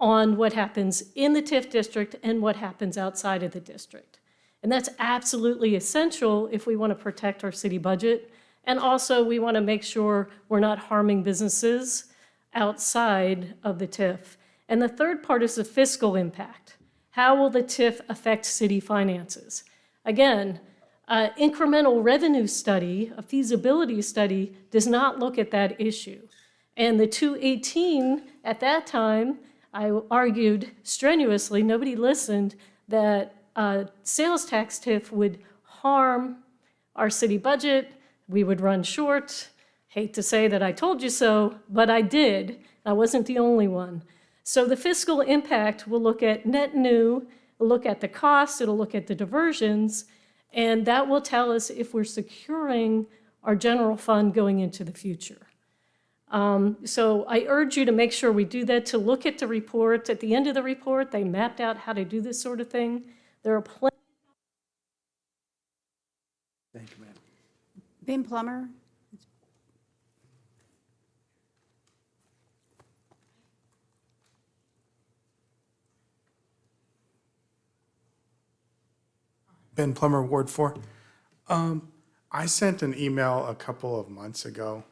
on what happens in the TIF district and what happens outside of the district. And that's absolutely essential if we want to protect our city budget. And also we want to make sure we're not harming businesses outside of the TIF. And the third part is the fiscal impact. How will the TIF affect city finances? Again, incremental revenue study, a feasibility study, does not look at that issue. And the 218 at that time, I argued strenuously, nobody listened, that sales tax TIF would harm our city budget, we would run short. Hate to say that I told you so, but I did. I wasn't the only one. So the fiscal impact will look at net new, it'll look at the costs, it'll look at the diversions, and that will tell us if we're securing our general fund going into the future. So I urge you to make sure we do that, to look at the report. At the end of the report, they mapped out how to do this sort of thing. There are plenty. Thank you, ma'am. Ben Plummer? Ben Plummer, Ward 4. I sent an email a couple of months ago,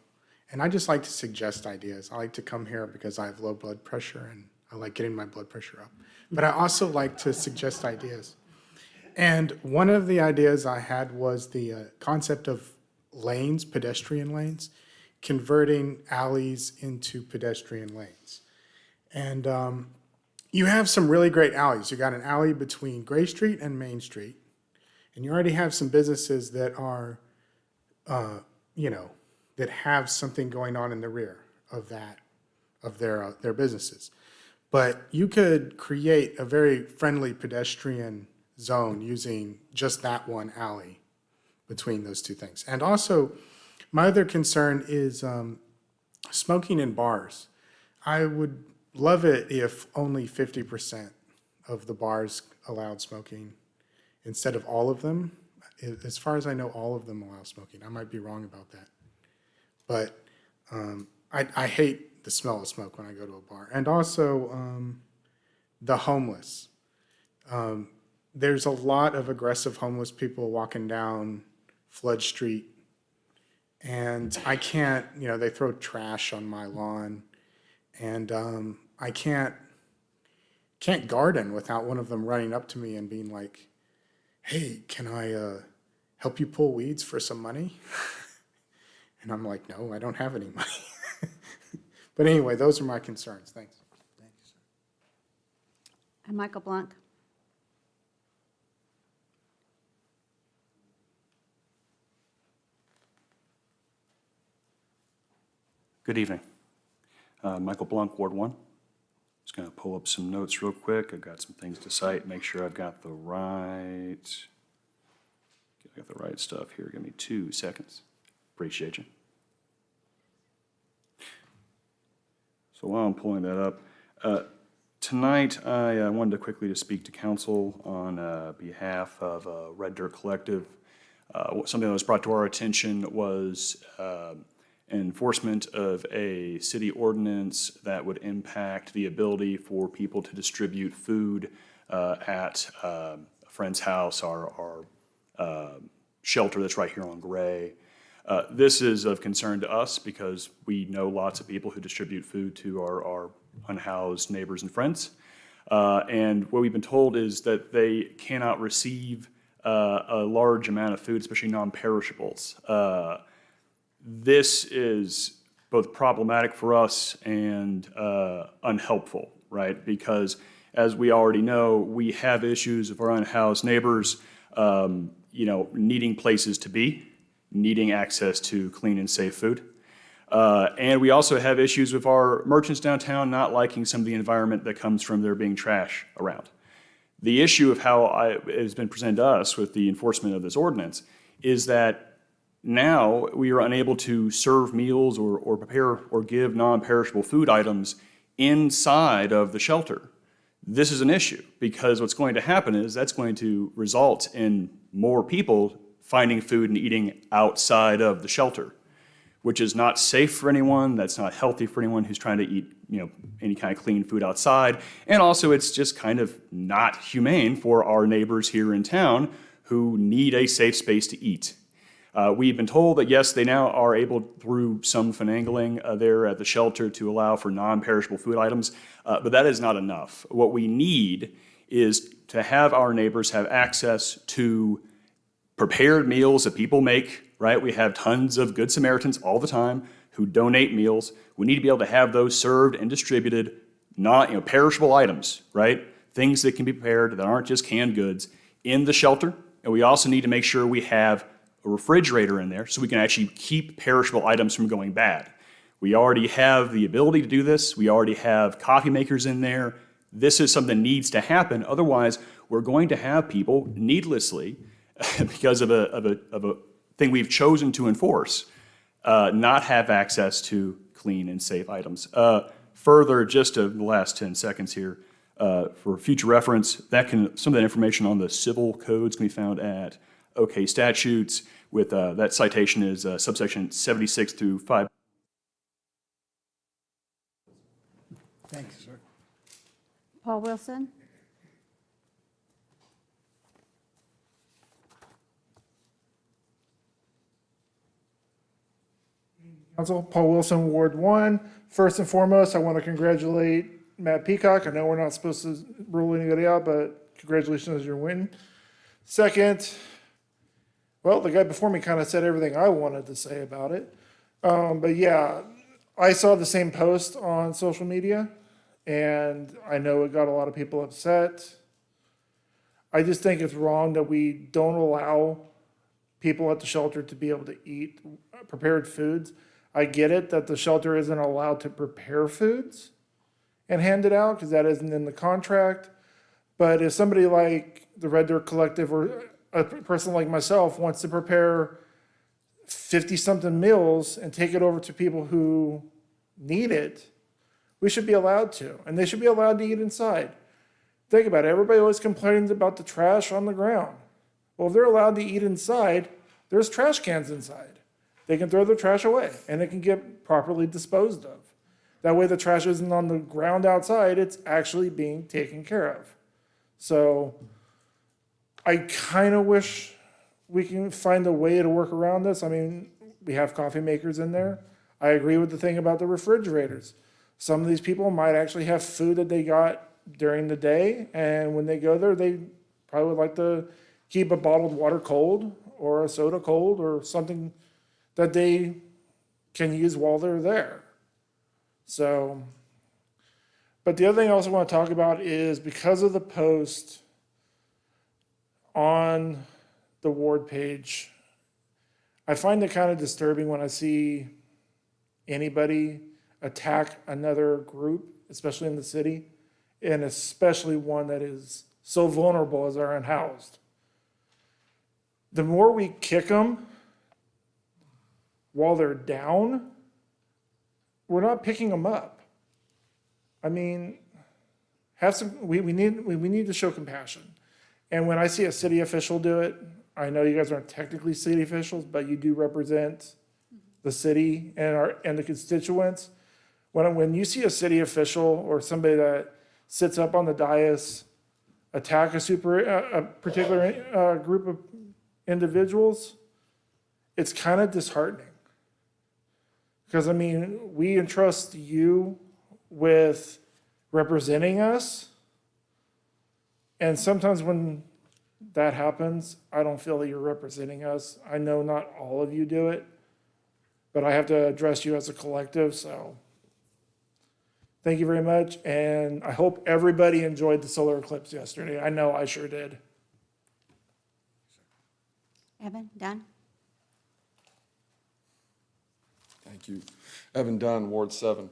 and I just like to suggest ideas. I like to come here because I have low blood pressure, and I like getting my blood pressure up. But I also like to suggest ideas. And one of the ideas I had was the concept of lanes, pedestrian lanes, converting alleys into pedestrian lanes. And you have some really great alleys. You got an alley between Gray Street and Main Street, and you already have some businesses that are, that have something going on in the rear of that, of their businesses. But you could create a very friendly pedestrian zone using just that one alley between those two things. And also, my other concern is smoking in bars. I would love it if only 50% of the bars allowed smoking instead of all of them. As far as I know, all of them allow smoking. I might be wrong about that. But I hate the smell of smoke when I go to a bar. And also the homeless. There's a lot of aggressive homeless people walking down Flood Street. And I can't, they throw trash on my lawn. And I can't garden without one of them running up to me and being like, hey, can I help you pull weeds for some money? And I'm like, no, I don't have any money. But anyway, those are my concerns. Thanks. And Michael Blanc. Good evening. Michael Blanc, Ward 1. Just going to pull up some notes real quick. I've got some things to cite, make sure I've got the right stuff here. Give me 2 seconds. Appreciate you. So while I'm pulling that up, tonight I wanted to quickly just speak to council on behalf of Red Dirt Collective. Something that was brought to our attention was enforcement of a city ordinance that would impact the ability for people to distribute food at a friend's house, our shelter that's right here on Gray. This is of concern to us because we know lots of people who distribute food to our unhoused neighbors and friends. And what we've been told is that they cannot receive a large amount of food, especially non-perishables. This is both problematic for us and unhelpful, right? Because as we already know, we have issues with our unhoused neighbors, needing places to be, needing access to clean and safe food. And we also have issues with our merchants downtown not liking some of the environment that comes from there being trash around. The issue of how it has been presented to us with the enforcement of this ordinance is that now we are unable to serve meals or prepare or give non-perishable food items inside of the shelter. This is an issue because what's going to happen is that's going to result in more people finding food and eating outside of the shelter, which is not safe for anyone. That's not healthy for anyone who's trying to eat, any kind of clean food outside. And also it's just kind of not humane for our neighbors here in town who need a safe space to eat. We've been told that, yes, they now are able, through some finagling there at the shelter, to allow for non-perishable food items, but that is not enough. What we need is to have our neighbors have access to prepared meals that people make, right? We have tons of Good Samaritans all the time who donate meals. We need to be able to have those served and distributed, not perishable items, right? Things that can be prepared that aren't just canned goods in the shelter. And we also need to make sure we have a refrigerator in there so we can actually keep perishable items from going bad. We already have the ability to do this. We already have coffee makers in there. This is something that needs to happen. Otherwise, we're going to have people needlessly, because of a thing we've chosen to enforce, not have access to clean and safe items. Further, just the last 10 seconds here, for future reference, some of that information on the civil codes can be found at OK Statutes. With that citation is subsection 76 through 5. Thanks, sir. Paul Wilson. Council, Paul Wilson, Ward 1. First and foremost, I want to congratulate Matt Peacock. I know we're not supposed to rule anybody out, but congratulations on your win. Second, well, the guy before me kind of said everything I wanted to say about it. But yeah, I saw the same post on social media, and I know it got a lot of people upset. I just think it's wrong that we don't allow people at the shelter to be able to eat prepared foods. I get it that the shelter isn't allowed to prepare foods and hand it out because that isn't in the contract. But if somebody like the Red Dirt Collective or a person like myself wants to prepare 50-something meals and take it over to people who need it, we should be allowed to. And they should be allowed to eat inside. Think about it. Everybody always complains about the trash on the ground. Well, if they're allowed to eat inside, there's trash cans inside. They can throw their trash away and it can get properly disposed of. That way the trash isn't on the ground outside, it's actually being taken care of. So I kind of wish we can find a way to work around this. I mean, we have coffee makers in there. I agree with the thing about the refrigerators. Some of these people might actually have food that they got during the day, and when they go there, they probably would like to keep a bottled water cold or a soda cold or something that they can use while they're there. So, but the other thing I also want to talk about is because of the post on the ward page, I find it kind of disturbing when I see anybody attack another group, especially in the city, and especially one that is so vulnerable as our unhoused. The more we kick them while they're down, we're not picking them up. I mean, we need to show compassion. And when I see a city official do it, I know you guys aren't technically city officials, but you do represent the city and the constituents. When you see a city official or somebody that sits up on the dais, attack a particular group of individuals, it's kind of disheartening. Because, I mean, we entrust you with representing us, and sometimes when that happens, I don't feel that you're representing us. I know not all of you do it, but I have to address you as a collective, so thank you very much, and I hope everybody enjoyed the solar eclipse yesterday. I know I sure did. Evan, Dunn? Thank you. Evan Dunn, Ward 7.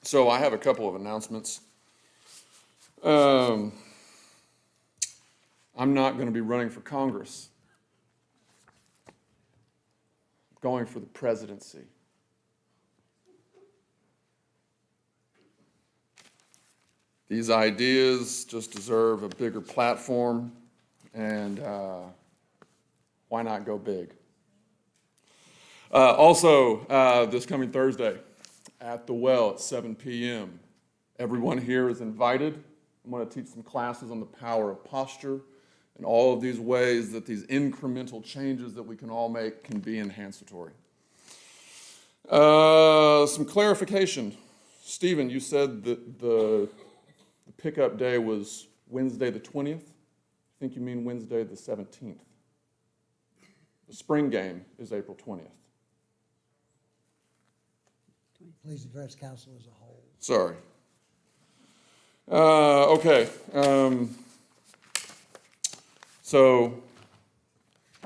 So I have a couple of announcements. I'm not going to be running for Congress. I'm going for the presidency. These ideas just deserve a bigger platform, and why not go big? Also, this coming Thursday at the Well at 7 p.m., everyone here is invited. I'm going to teach some classes on the power of posture and all of these ways that these incremental changes that we can all make can be enhancatory. Some clarification. Stephen, you said that the pickup day was Wednesday the 20th. I think you mean Wednesday the 17th. The spring game is April 20th. Please address council as a whole. Sorry. Okay. So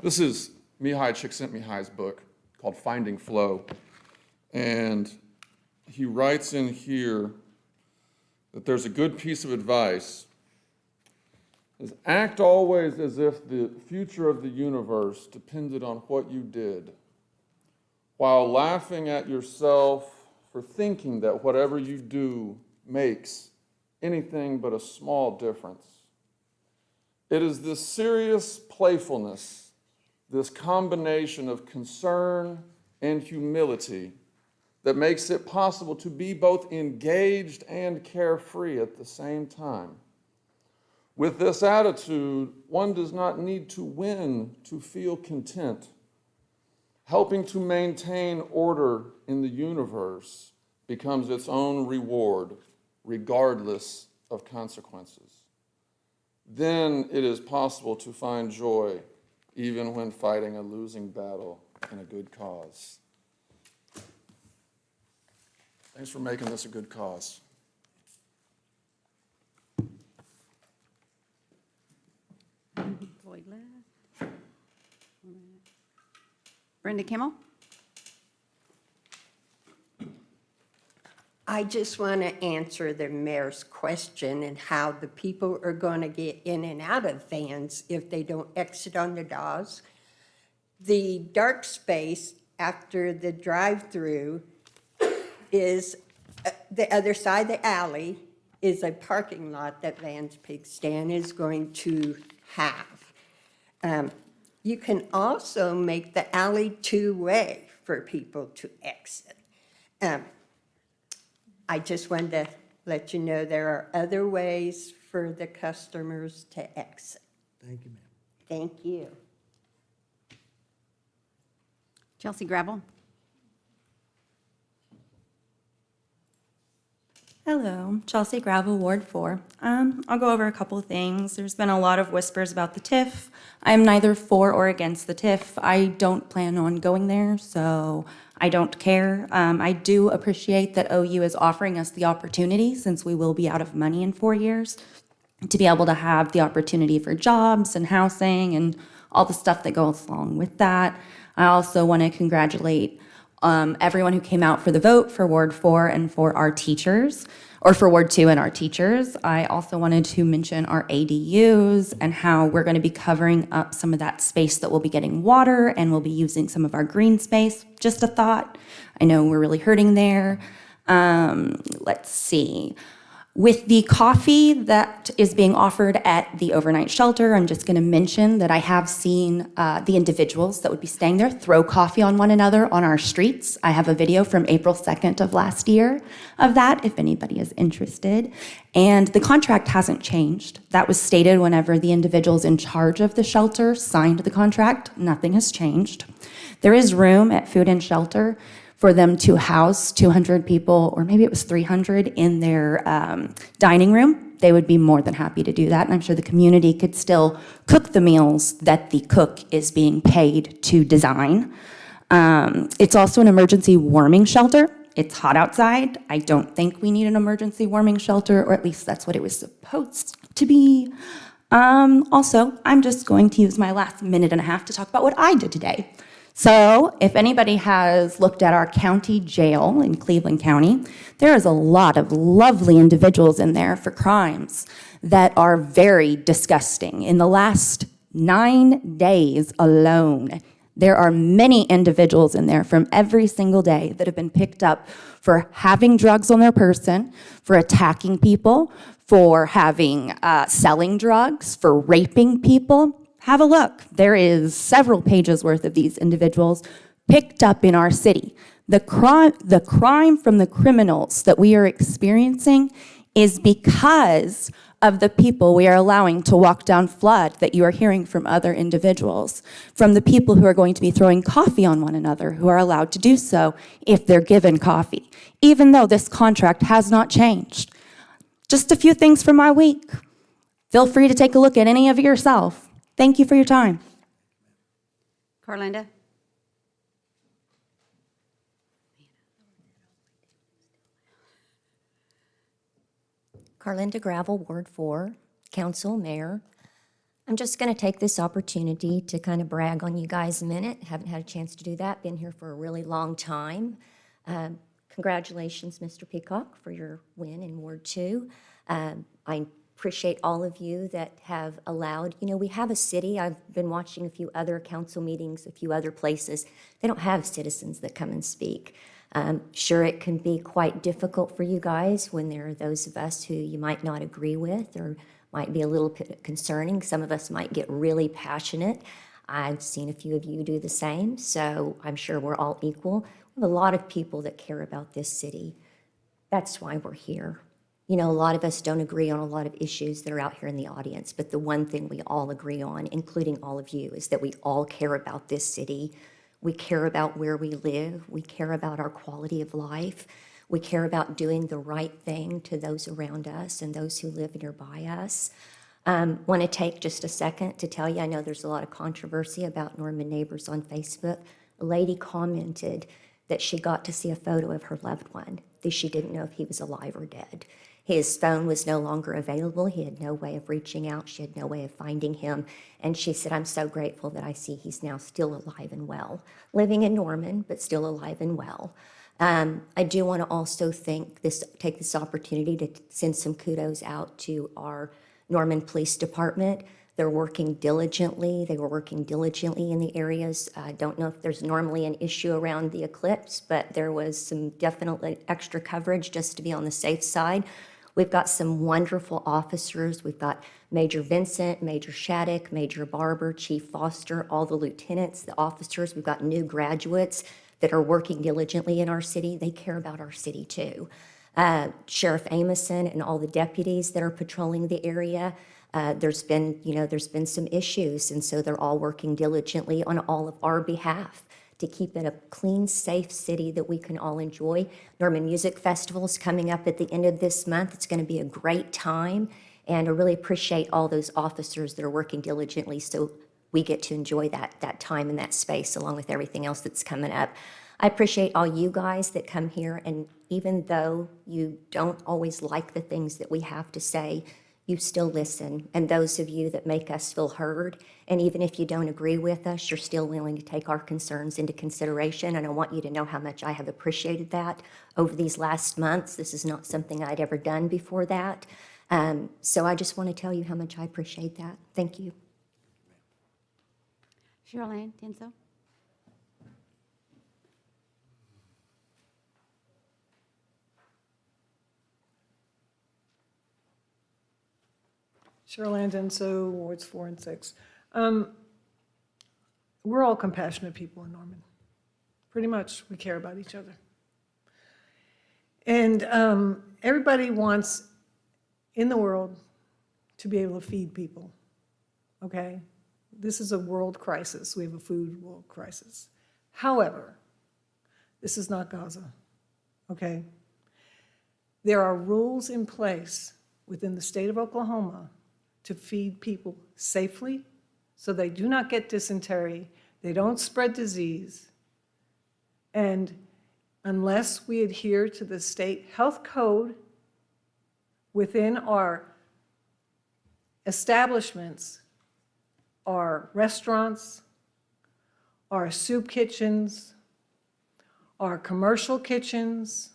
this is Mihai Csikszentmihalyi's book called Finding Flow. And he writes in here that there's a good piece of advice. Is act always as if the future of the universe depended on what you did, while laughing at yourself for thinking that whatever you do makes anything but a small difference. It is this serious playfulness, this combination of concern and humility that makes it possible to be both engaged and carefree at the same time. With this attitude, one does not need to win to feel content. Helping to maintain order in the universe becomes its own reward, regardless of consequences. Then it is possible to find joy even when fighting a losing battle in a good cause. Thanks for making this a good cause. Floyd left. Brenda Kimmel? I just want to answer the mayor's question and how the people are going to get in and out of vans if they don't exit on the Daws. The dark space after the drive-through is the other side of the alley is a parking lot that Van's Pig Stand is going to have. You can also make the alley two-way for people to exit. I just wanted to let you know there are other ways for the customers to exit. Thank you, ma'am. Thank you. Chelsea Gravel? Hello, Chelsea Gravel, Ward 4. I'll go over a couple of things. There's been a lot of whispers about the TIF. I'm neither for or against the TIF. I don't plan on going there, so I don't care. I do appreciate that OU is offering us the opportunity, since we will be out of money in 4 years, to be able to have the opportunity for jobs and housing and all the stuff that goes along with that. I also want to congratulate everyone who came out for the vote for Ward 4 and for our teachers, or for Ward 2 and our teachers. I also wanted to mention our ADUs and how we're going to be covering up some of that space that will be getting water, and we'll be using some of our green space. Just a thought. I know we're really hurting there. Let's see. With the coffee that is being offered at the overnight shelter, I'm just going to mention that I have seen the individuals that would be staying there throw coffee on one another on our streets. I have a video from April 2nd of last year of that, if anybody is interested. And the contract hasn't changed. That was stated whenever the individuals in charge of the shelter signed the contract. Nothing has changed. There is room at Food and Shelter for them to house 200 people, or maybe it was 300, in their dining room. They would be more than happy to do that, and I'm sure the community could still cook the meals that the cook is being paid to design. It's also an emergency warming shelter. It's hot outside. I don't think we need an emergency warming shelter, or at least that's what it was supposed to be. Also, I'm just going to use my last minute and a half to talk about what I did today. So if anybody has looked at our county jail in Cleveland County, there is a lot of lovely individuals in there for crimes that are very disgusting. In the last 9 days alone, there are many individuals in there from every single day that have been picked up for having drugs on their person, for attacking people, for having selling drugs, for raping people. Have a look. There is several pages worth of these individuals picked up in our city. The crime from the criminals that we are experiencing is because of the people we are allowing to walk down flood that you are hearing from other individuals, from the people who are going to be throwing coffee on one another, who are allowed to do so if they're given coffee, even though this contract has not changed. Just a few things from my week. Feel free to take a look at any of it yourself. Thank you for your time. Carlinda? Carlinda Gravel, Ward 4, Council, Mayor. I'm just going to take this opportunity to kind of brag on you guys a minute. Haven't had a chance to do that. Been here for a really long time. Congratulations, Mr. Peacock, for your win in Ward 2. I appreciate all of you that have allowed, we have a city. I've been watching a few other council meetings, a few other places. They don't have citizens that come and speak. Sure, it can be quite difficult for you guys when there are those of us who you might not agree with or might be a little bit concerning. Some of us might get really passionate. I've seen a few of you do the same, so I'm sure we're all equal. We have a lot of people that care about this city. That's why we're here. A lot of us don't agree on a lot of issues that are out here in the audience, but the one thing we all agree on, including all of you, is that we all care about this city. We care about where we live. We care about our quality of life. We care about doing the right thing to those around us and those who live nearby us. Want to take just a second to tell you, I know there's a lot of controversy about Norman neighbors on Facebook. A lady commented that she got to see a photo of her loved one, that she didn't know if he was alive or dead. His phone was no longer available. He had no way of reaching out. She had no way of finding him. And she said, I'm so grateful that I see he's now still alive and well, living in Norman, but still alive and well. I do want to also take this opportunity to send some kudos out to our Norman Police Department. They're working diligently. They were working diligently in the areas. I don't know if there's normally an issue around the eclipse, but there was some definitely extra coverage just to be on the safe side. We've got some wonderful officers. We've got Major Vincent, Major Shattuck, Major Barber, Chief Foster, all the lieutenants, the officers. We've got new graduates that are working diligently in our city. They care about our city too. Sheriff Amoson and all the deputies that are patrolling the area. There's been some issues, and so they're all working diligently on all of our behalf to keep it a clean, safe city that we can all enjoy. Norman Music Festival is coming up at the end of this month. It's going to be a great time, and I really appreciate all those officers that are working diligently so we get to enjoy that time and that space along with everything else that's coming up. I appreciate all you guys that come here, and even though you don't always like the things that we have to say, you still listen, and those of you that make us feel heard, and even if you don't agree with us, you're still willing to take our concerns into consideration, and I want you to know how much I have appreciated that over these last months. This is not something I'd ever done before that, so I just want to tell you how much I appreciate that. Thank you. Cheryl Ann Tenso. Cheryl Ann, so Wards 4 and 6. We're all compassionate people in Norman. Pretty much, we care about each other. And everybody wants in the world to be able to feed people, okay? This is a world crisis. We have a food world crisis. However, this is not Gaza, okay? There are rules in place within the state of Oklahoma to feed people safely so they do not get dysentery, they don't spread disease, and unless we adhere to the state health code within our establishments, our restaurants, our soup kitchens, our commercial kitchens,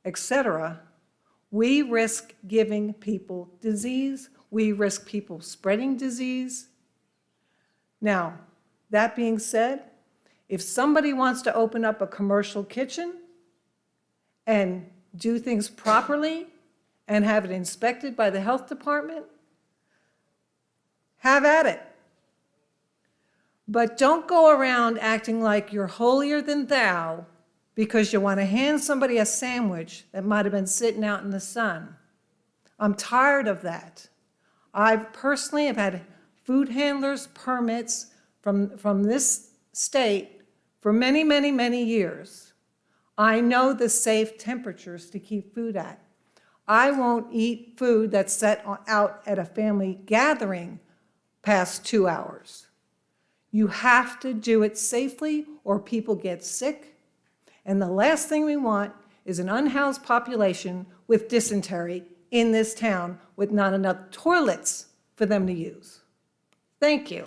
etc., we risk giving people disease. We risk people spreading disease. Now, that being said, if somebody wants to open up a commercial kitchen and do things properly and have it inspected by the health department, have at it. But don't go around acting like you're holier than thou because you want to hand somebody a sandwich that might have been sitting out in the sun. I'm tired of that. I personally have had food handlers permits from this state for many, many, many years. I know the safe temperatures to keep food at. I won't eat food that's set out at a family gathering past 2 hours. You have to do it safely or people get sick. And the last thing we want is an unhoused population with dysentery in this town with not enough toilets for them to use. Thank you.